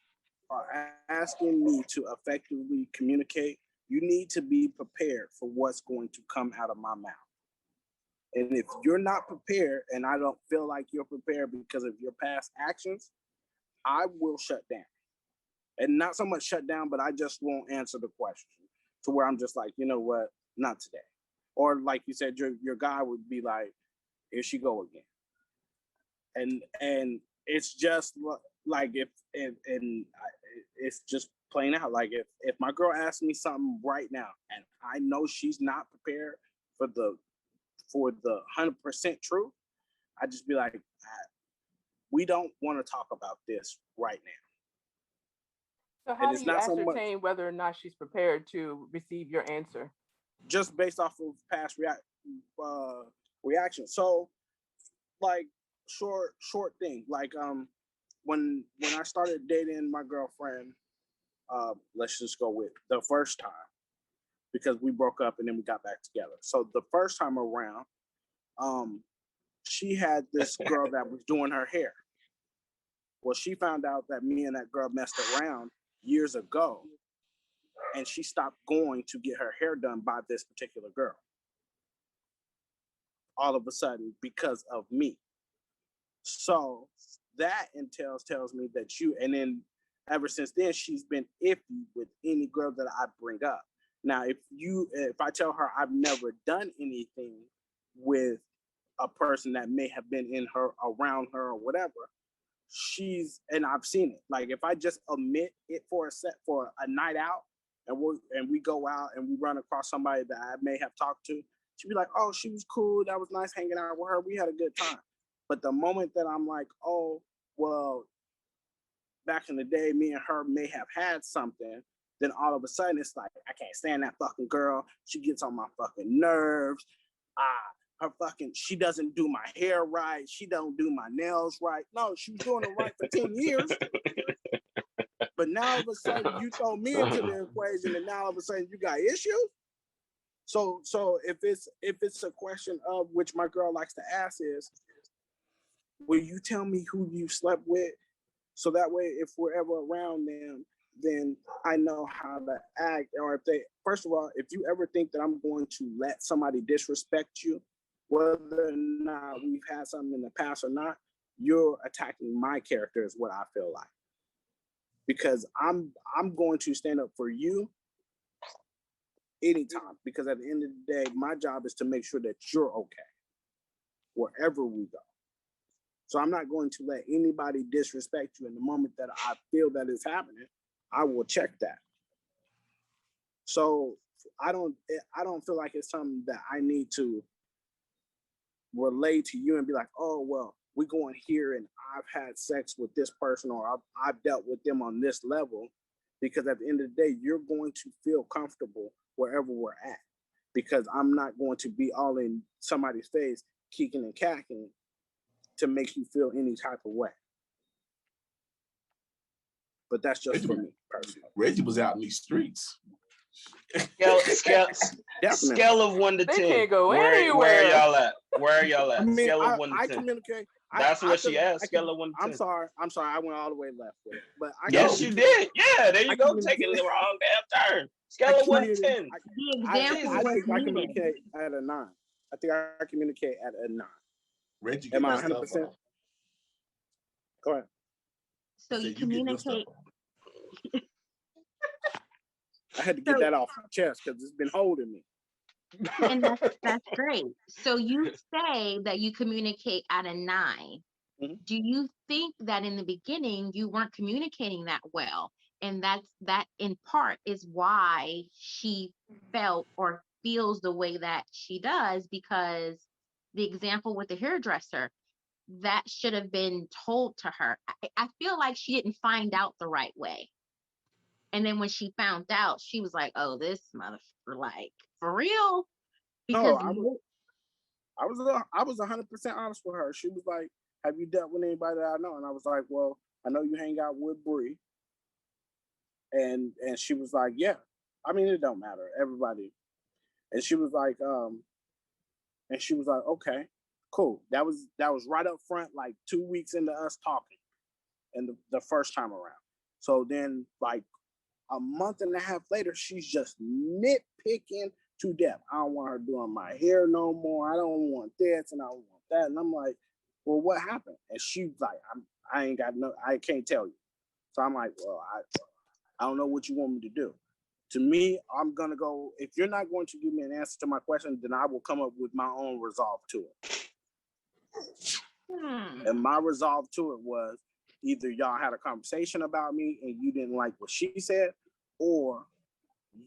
[SPEAKER 5] are asking me to effectively communicate, you need to be prepared for what's going to come out of my mouth. And if you're not prepared, and I don't feel like you're prepared because of your past actions, I will shut down. And not so much shut down, but I just won't answer the question, to where I'm just like, you know what, not today. Or like you said, your guy would be like, here she go again. And it's just like, it's just plain out. Like if my girl asks me something right now and I know she's not prepared for the 100% truth, I just be like, we don't want to talk about this right
[SPEAKER 1] So
[SPEAKER 5] now.
[SPEAKER 1] how do you ascertain whether or not she's prepared to receive your answer?
[SPEAKER 5] Just based off of past reaction. So like short thing. Like when I started dating my girlfriend, let's just go with the first time, because we broke up and then we got back together. So the first time around, she had this girl that was doing her hair. Well, she found out that me and that girl messed around years ago, and she stopped going to get her hair done by this particular girl. All of a sudden, because of me. So that tells me that and then ever since then, she's been iffy with any girl that I bring up. Now, if I tell her I've never done anything with a person that may have been around her or whatever, and I've seen it. Like if I just omit it for a night out, and we go out and we run across somebody that I may have talked to, she'd be like, oh, she was cool. That was nice hanging out with her. We had a good time. But the moment that I'm like, oh, well, back in the day, me and her may have had something, then all of a sudden it's like, I can't stand that fucking girl. She gets on my fucking nerves. She doesn't do my hair right. She don't do my nails right. No, she was doing it right for 10 years. But now all of a sudden you throw me into the equation, and now all of a sudden you got issues. So if it's a question of which my girl likes to ask is, will you tell me who you slept with? So that way, if we're ever around them, then I know how to act. Or if they, first of all, if you ever think that I'm going to let somebody disrespect you, whether or not we've had something in the past or not, you're attacking my character is what I feel like. Because I'm going to stand up for you anytime. Because at the end of the day, my job is to make sure that you're okay wherever we go. So I'm not going to let anybody disrespect you. In the moment that I feel that it's happening, I will check that. So I don't feel like it's something that I need to relay to you and be like, oh, well, we're going here and I've had sex with this person, or I've dealt with them on this level, because at the end of the day, you're going to feel comfortable wherever we're at, because I'm not going to be all in somebody's face, kicking and cacking to make you feel any type of way. But that's just for me personally.
[SPEAKER 4] Reggie was out in these streets.
[SPEAKER 6] Scale of 1 to 10.
[SPEAKER 1] They can't go
[SPEAKER 6] anywhere. Where are y'all at?
[SPEAKER 5] I mean,
[SPEAKER 6] Scale of 1 to 10.
[SPEAKER 5] I communicate.
[SPEAKER 6] That's what she asked. Scale of 1 to 10.
[SPEAKER 5] I'm sorry. I went all the way left with it. But
[SPEAKER 6] yes, you did. Yeah, there you go. Taking the wrong damn turn. Scale of 1 to 10.
[SPEAKER 5] I think I communicate at a 9. I think I communicate at a 9.
[SPEAKER 4] Reggie,
[SPEAKER 5] am I 100%? Go ahead.
[SPEAKER 2] So you communicate.
[SPEAKER 5] I had to get that off my chest because it's been holding me.
[SPEAKER 2] And that's great. So you say that you communicate at a 9. Mm-hmm. Do you think that in the beginning you weren't communicating that well? And that in part is why she felt or feels the way that she does, because the example with the hairdresser, that should have been told to her. I feel like she didn't find out the right way. And then when she found out, she was like, oh, this motherfucker, like, for real? Because
[SPEAKER 5] no, I was 100% honest with her. She was like, have you dealt with anybody that I know? And I was like, well, I know you hang out with Bree. And she was like, yeah. I mean, it don't matter. Everybody. And she was like, okay, cool. That was right up front, like 2 weeks into us talking, and the first time around. So then, like a month and a half later, she's just nitpicking to death. I don't want her doing my hair no more. I don't want this and I don't want that. And I'm like, well, what happened? And she's like, I can't tell you. So I'm like, well, I don't know what you want me to do. To me, I'm going to go, if you're not going to give me an answer to my question, then I will come up with my own resolve to it. And my resolve to it was either y'all had a conversation about me and you didn't like what she said, or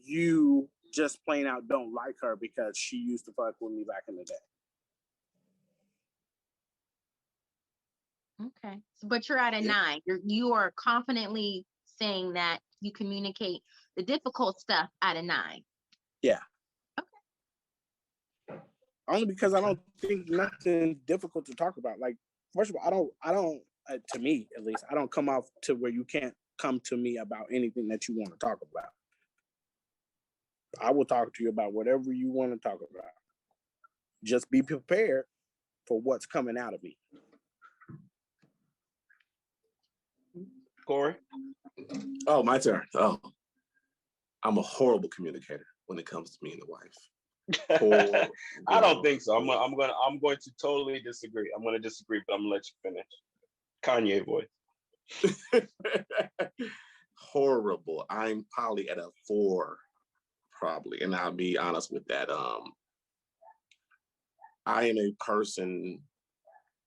[SPEAKER 5] you just plain out don't like her because she used to fuck with me back in the day.
[SPEAKER 2] Okay. But you're at a 9. You are confidently saying that you communicate the difficult stuff at a 9.
[SPEAKER 5] Yeah.
[SPEAKER 2] Okay.
[SPEAKER 5] Only because I don't think nothing difficult to talk about. Like, first of all, I don't to me at least, I don't come off to where you can't come to me about anything that you want to talk about. I will talk to you about whatever you want to talk about. Just be prepared for what's coming out of me.
[SPEAKER 6] Corey?
[SPEAKER 4] Oh, my turn. Oh, I'm a horrible communicator when it comes to me and the wife.
[SPEAKER 6] I don't think so. I'm going to totally disagree. I'm going to disagree, but I'm going to let you finish. Kanye voice.
[SPEAKER 4] Horrible. I'm probably at a 4, probably, and I'll be honest with that. I am a person.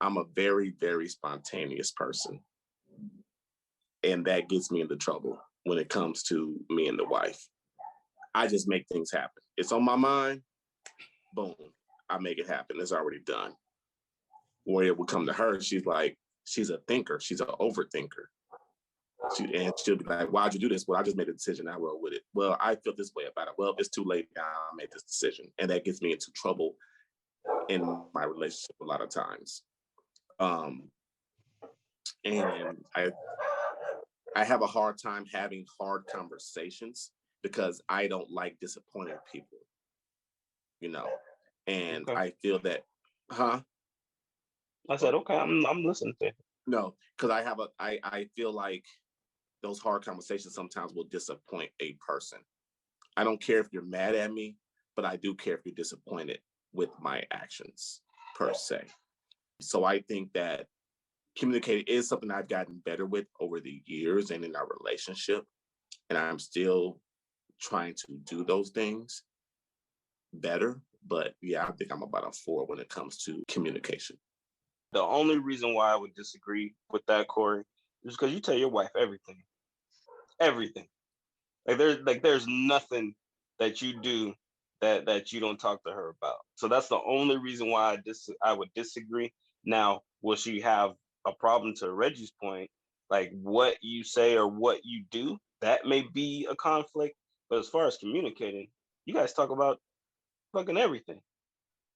[SPEAKER 4] I'm a very, very spontaneous person, and that gets me into trouble when it comes to me and the wife. I just make things happen. It's on my mind, boom, I make it happen. It's already done. Or it would come to her, she's a thinker, she's an overthinker. She'll be like, why'd you do this? Well, I just made a decision, I roll with it. Well, I feel this way about it. Well, it's too late now, I made this decision. And that gets me into trouble in my relationship a lot of times. And I have a hard time having hard conversations because I don't like disappointing people, and okay. I feel that,
[SPEAKER 6] I said, okay, I'm listening to you.
[SPEAKER 4] No, because I feel like those hard conversations sometimes will disappoint a person. I don't care if you're mad at me, but I do care if you're disappointed with my actions per se. So I think that communicating is something I've gotten better with over the years and in our relationship. And I'm still trying to do those things better. But yeah, I think I'm about a 4 when it comes to communication.
[SPEAKER 6] The only reason why I would disagree with that, Corey, is because you tell your wife everything. Everything. There's nothing that you do that you don't talk to her about. So that's the only reason why I would disagree. Now, will she have a problem, to Reggie's point, like what you say or what you do, that may be a conflict. But as far as communicating, you guys talk about fucking everything.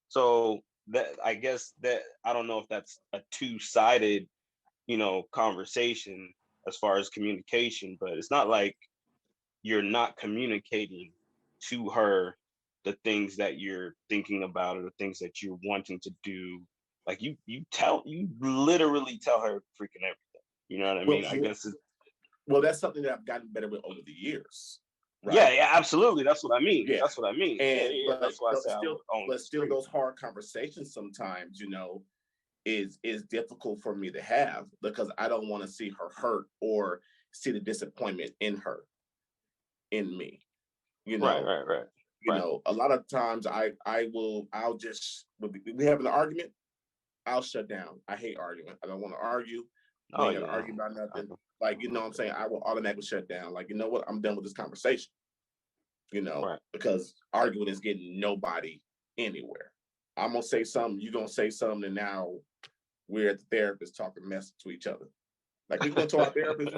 [SPEAKER 6] So that, I guess that, I don't know if that's a two-sided, conversation as far as communication, but it's not like you're not communicating to her the things that you're thinking about or the things that you're wanting to do. Like you literally tell her freaking everything. You know what I mean? I guess
[SPEAKER 4] that's something that I've gotten better with over the years.
[SPEAKER 6] Right? Yeah, absolutely. That's what I mean.
[SPEAKER 4] Yeah.
[SPEAKER 6] That's what I mean.
[SPEAKER 4] And
[SPEAKER 6] yeah, that's why I say
[SPEAKER 4] still those hard conversations sometimes, is difficult for me to have because I don't want to see her hurt or see the disappointment in me.
[SPEAKER 6] Right.
[SPEAKER 4] A lot of times I'll just, we have an argument, I'll shut down. I hate arguing. I don't want to argue. We ain't gonna argue about nothing. Like, what I'm saying? I will automatically shut down. Like, you know what? I'm done with this conversation. Because arguing is getting nobody anywhere. I'm gonna say something, you're gonna say something, and now we're at the therapist talking mess to each other. Like we went to our therapist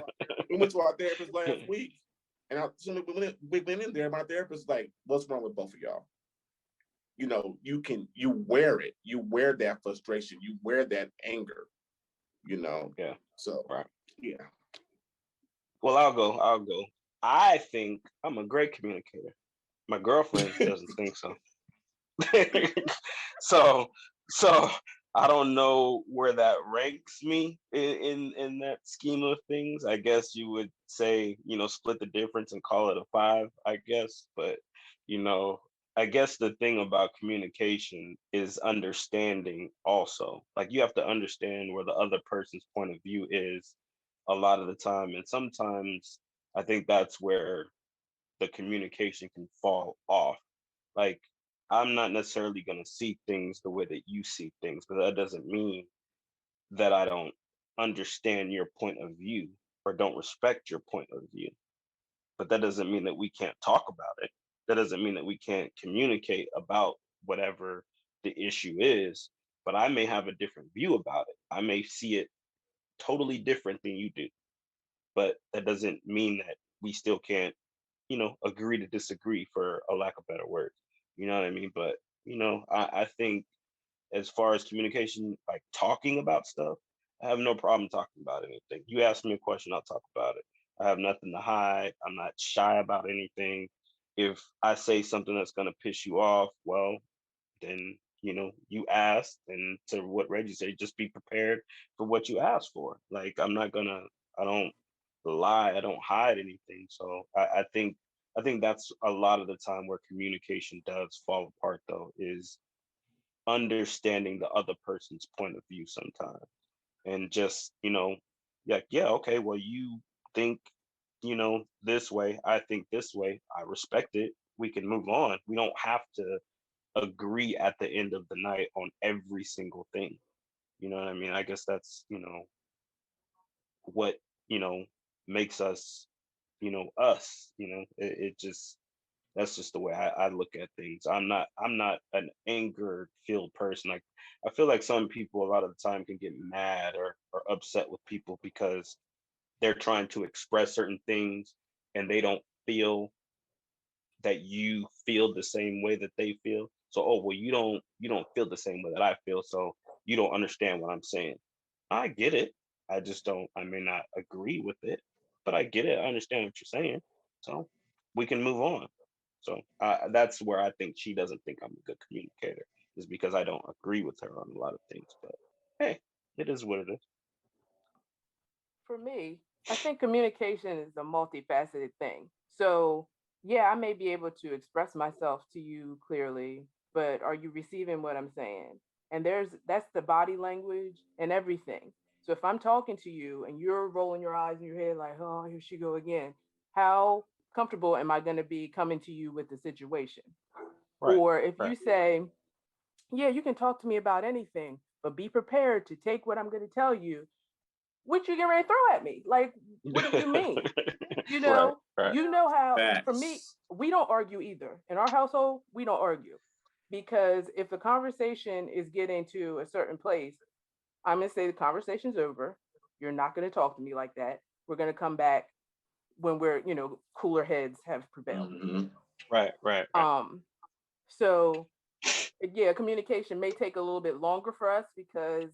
[SPEAKER 4] last week. And we went in there, my therapist was like, what's wrong with both of y'all? You wear it. You wear that frustration. You wear that anger,
[SPEAKER 6] Yeah.
[SPEAKER 4] So, yeah.
[SPEAKER 6] Well, I'll go. I think I'm a great communicator. My girlfriend doesn't think so. So I don't know where that ranks me in that scheme of things. I guess you would say, split the difference and call it a 5, I guess. But, I guess the thing about communication is understanding also. Like you have to understand where the other person's point of view is a lot of the time. And sometimes I think that's where the communication can fall off. Like, I'm not necessarily going to see things the way that you see things, but that doesn't mean that I don't understand your point of view or don't respect your point of view. But that doesn't mean that we can't talk about it. That doesn't mean that we can't communicate about whatever the issue is. But I may have a different view about it. I may see it totally different than you do. But that doesn't mean that we still can't, agree to disagree, for a lack of better words. You know what I mean? But, I think as far as communication, like talking about stuff, I have no problem talking about anything. You ask me a question, I'll talk about it. I have nothing to hide. I'm not shy about anything. If I say something that's going to piss you off, well, then, you asked. And to what Reggie said, just be prepared for what you asked for. Like, I don't lie. I don't hide anything. So I think that's a lot of the time where communication does fall apart, though, is understanding the other person's point of view sometimes. And just, okay, well, you think, this way, I think this way, I respect it. We can move on. We don't have to agree at the end of the night on every single thing. You know what I mean? I guess that's, what, makes us, us, it just, That's just the way I look at things. I'm not an anger filled person. Like, I feel like some people a lot of the time can get mad or upset with people because they're trying to express certain things and they don't feel that you feel the same way that they feel. So, oh well, you don't feel the same way that I feel, so you don't understand what I'm saying. I get it. I may not agree with it, but I get it. I understand what you're saying. So we can move on. So that's where I think she doesn't think I'm a good communicator, is because I don't agree with her on a lot of things. But hey, it is what it is.
[SPEAKER 1] For me, I think communication is a multifaceted thing. So, yeah, I may be able to express myself to you clearly, but are you receiving what I'm saying? And that's the body language and everything. So if I'm talking to you and you're rolling your eyes in your head like, oh, here she go again, how comfortable am I going to be coming to you with the situation? Right, or if you say, yeah, you can talk to me about anything, but be prepared to take what I'm going to tell you, what you get ready to throw at me. Like, what do you mean? You know, you know how, for me, we don't argue either. In our household, we don't argue. Because if the conversation is getting to a certain place, I'm going to say the conversation's over. You're not going to talk to me like that. We're going to come back when we're, cooler heads have prevailed.
[SPEAKER 6] Mm-hmm. Right.
[SPEAKER 1] So, yeah, communication may take a little bit longer for us because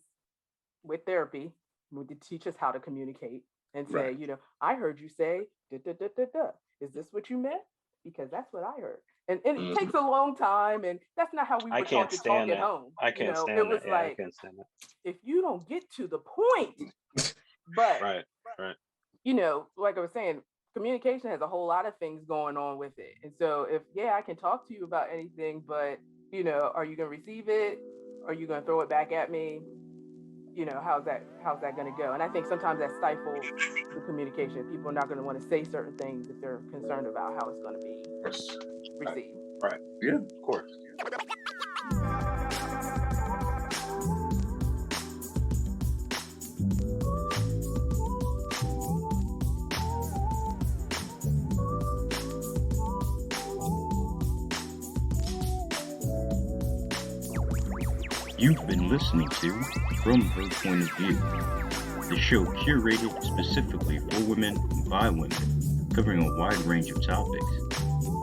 [SPEAKER 1] with therapy, we need to teach us how to communicate and say, I heard you say, da, da, da, da, da. Is this what you meant? Because that's what I heard. And it takes a long time, and that's not how we were taught to talk at home.
[SPEAKER 6] I can't stand
[SPEAKER 1] it was
[SPEAKER 6] that.
[SPEAKER 1] like,
[SPEAKER 6] I can't stand that.
[SPEAKER 1] If you don't get to the point, but
[SPEAKER 6] right.
[SPEAKER 1] Like I was saying, communication has a whole lot of things going on with it. And so if, I can talk to you about anything, but, are you going to receive it? Are you going to throw it back at me? How's that going to go? And I think sometimes that stifles the communication. People are not going to want to say certain things if they're concerned about how it's going to be received.
[SPEAKER 6] Right. Yeah, of course.
[SPEAKER 7] You've been listening to From Her Point of View, the show curated specifically for women by women, covering a wide range of topics.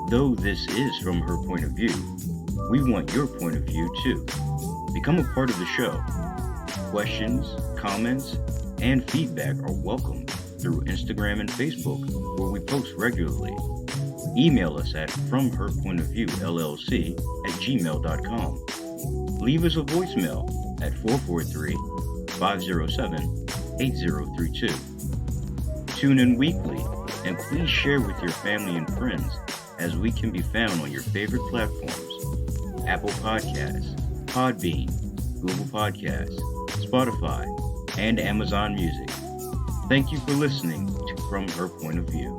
[SPEAKER 7] Though this is From Her Point of View, we want your point of view too. Become a part of the show. Questions, comments, and feedback are welcome through Instagram and Facebook, where we post regularly. Email us at fromherpointofviewllc@gmail.com. Leave us a voicemail at 443-507-8032. Tune in weekly, and please share with your family and friends, as we can be found on your favorite platforms: Apple Podcasts, Podbean, Google Podcasts, Spotify, and Amazon Music. Thank you for listening to From Her Point of View.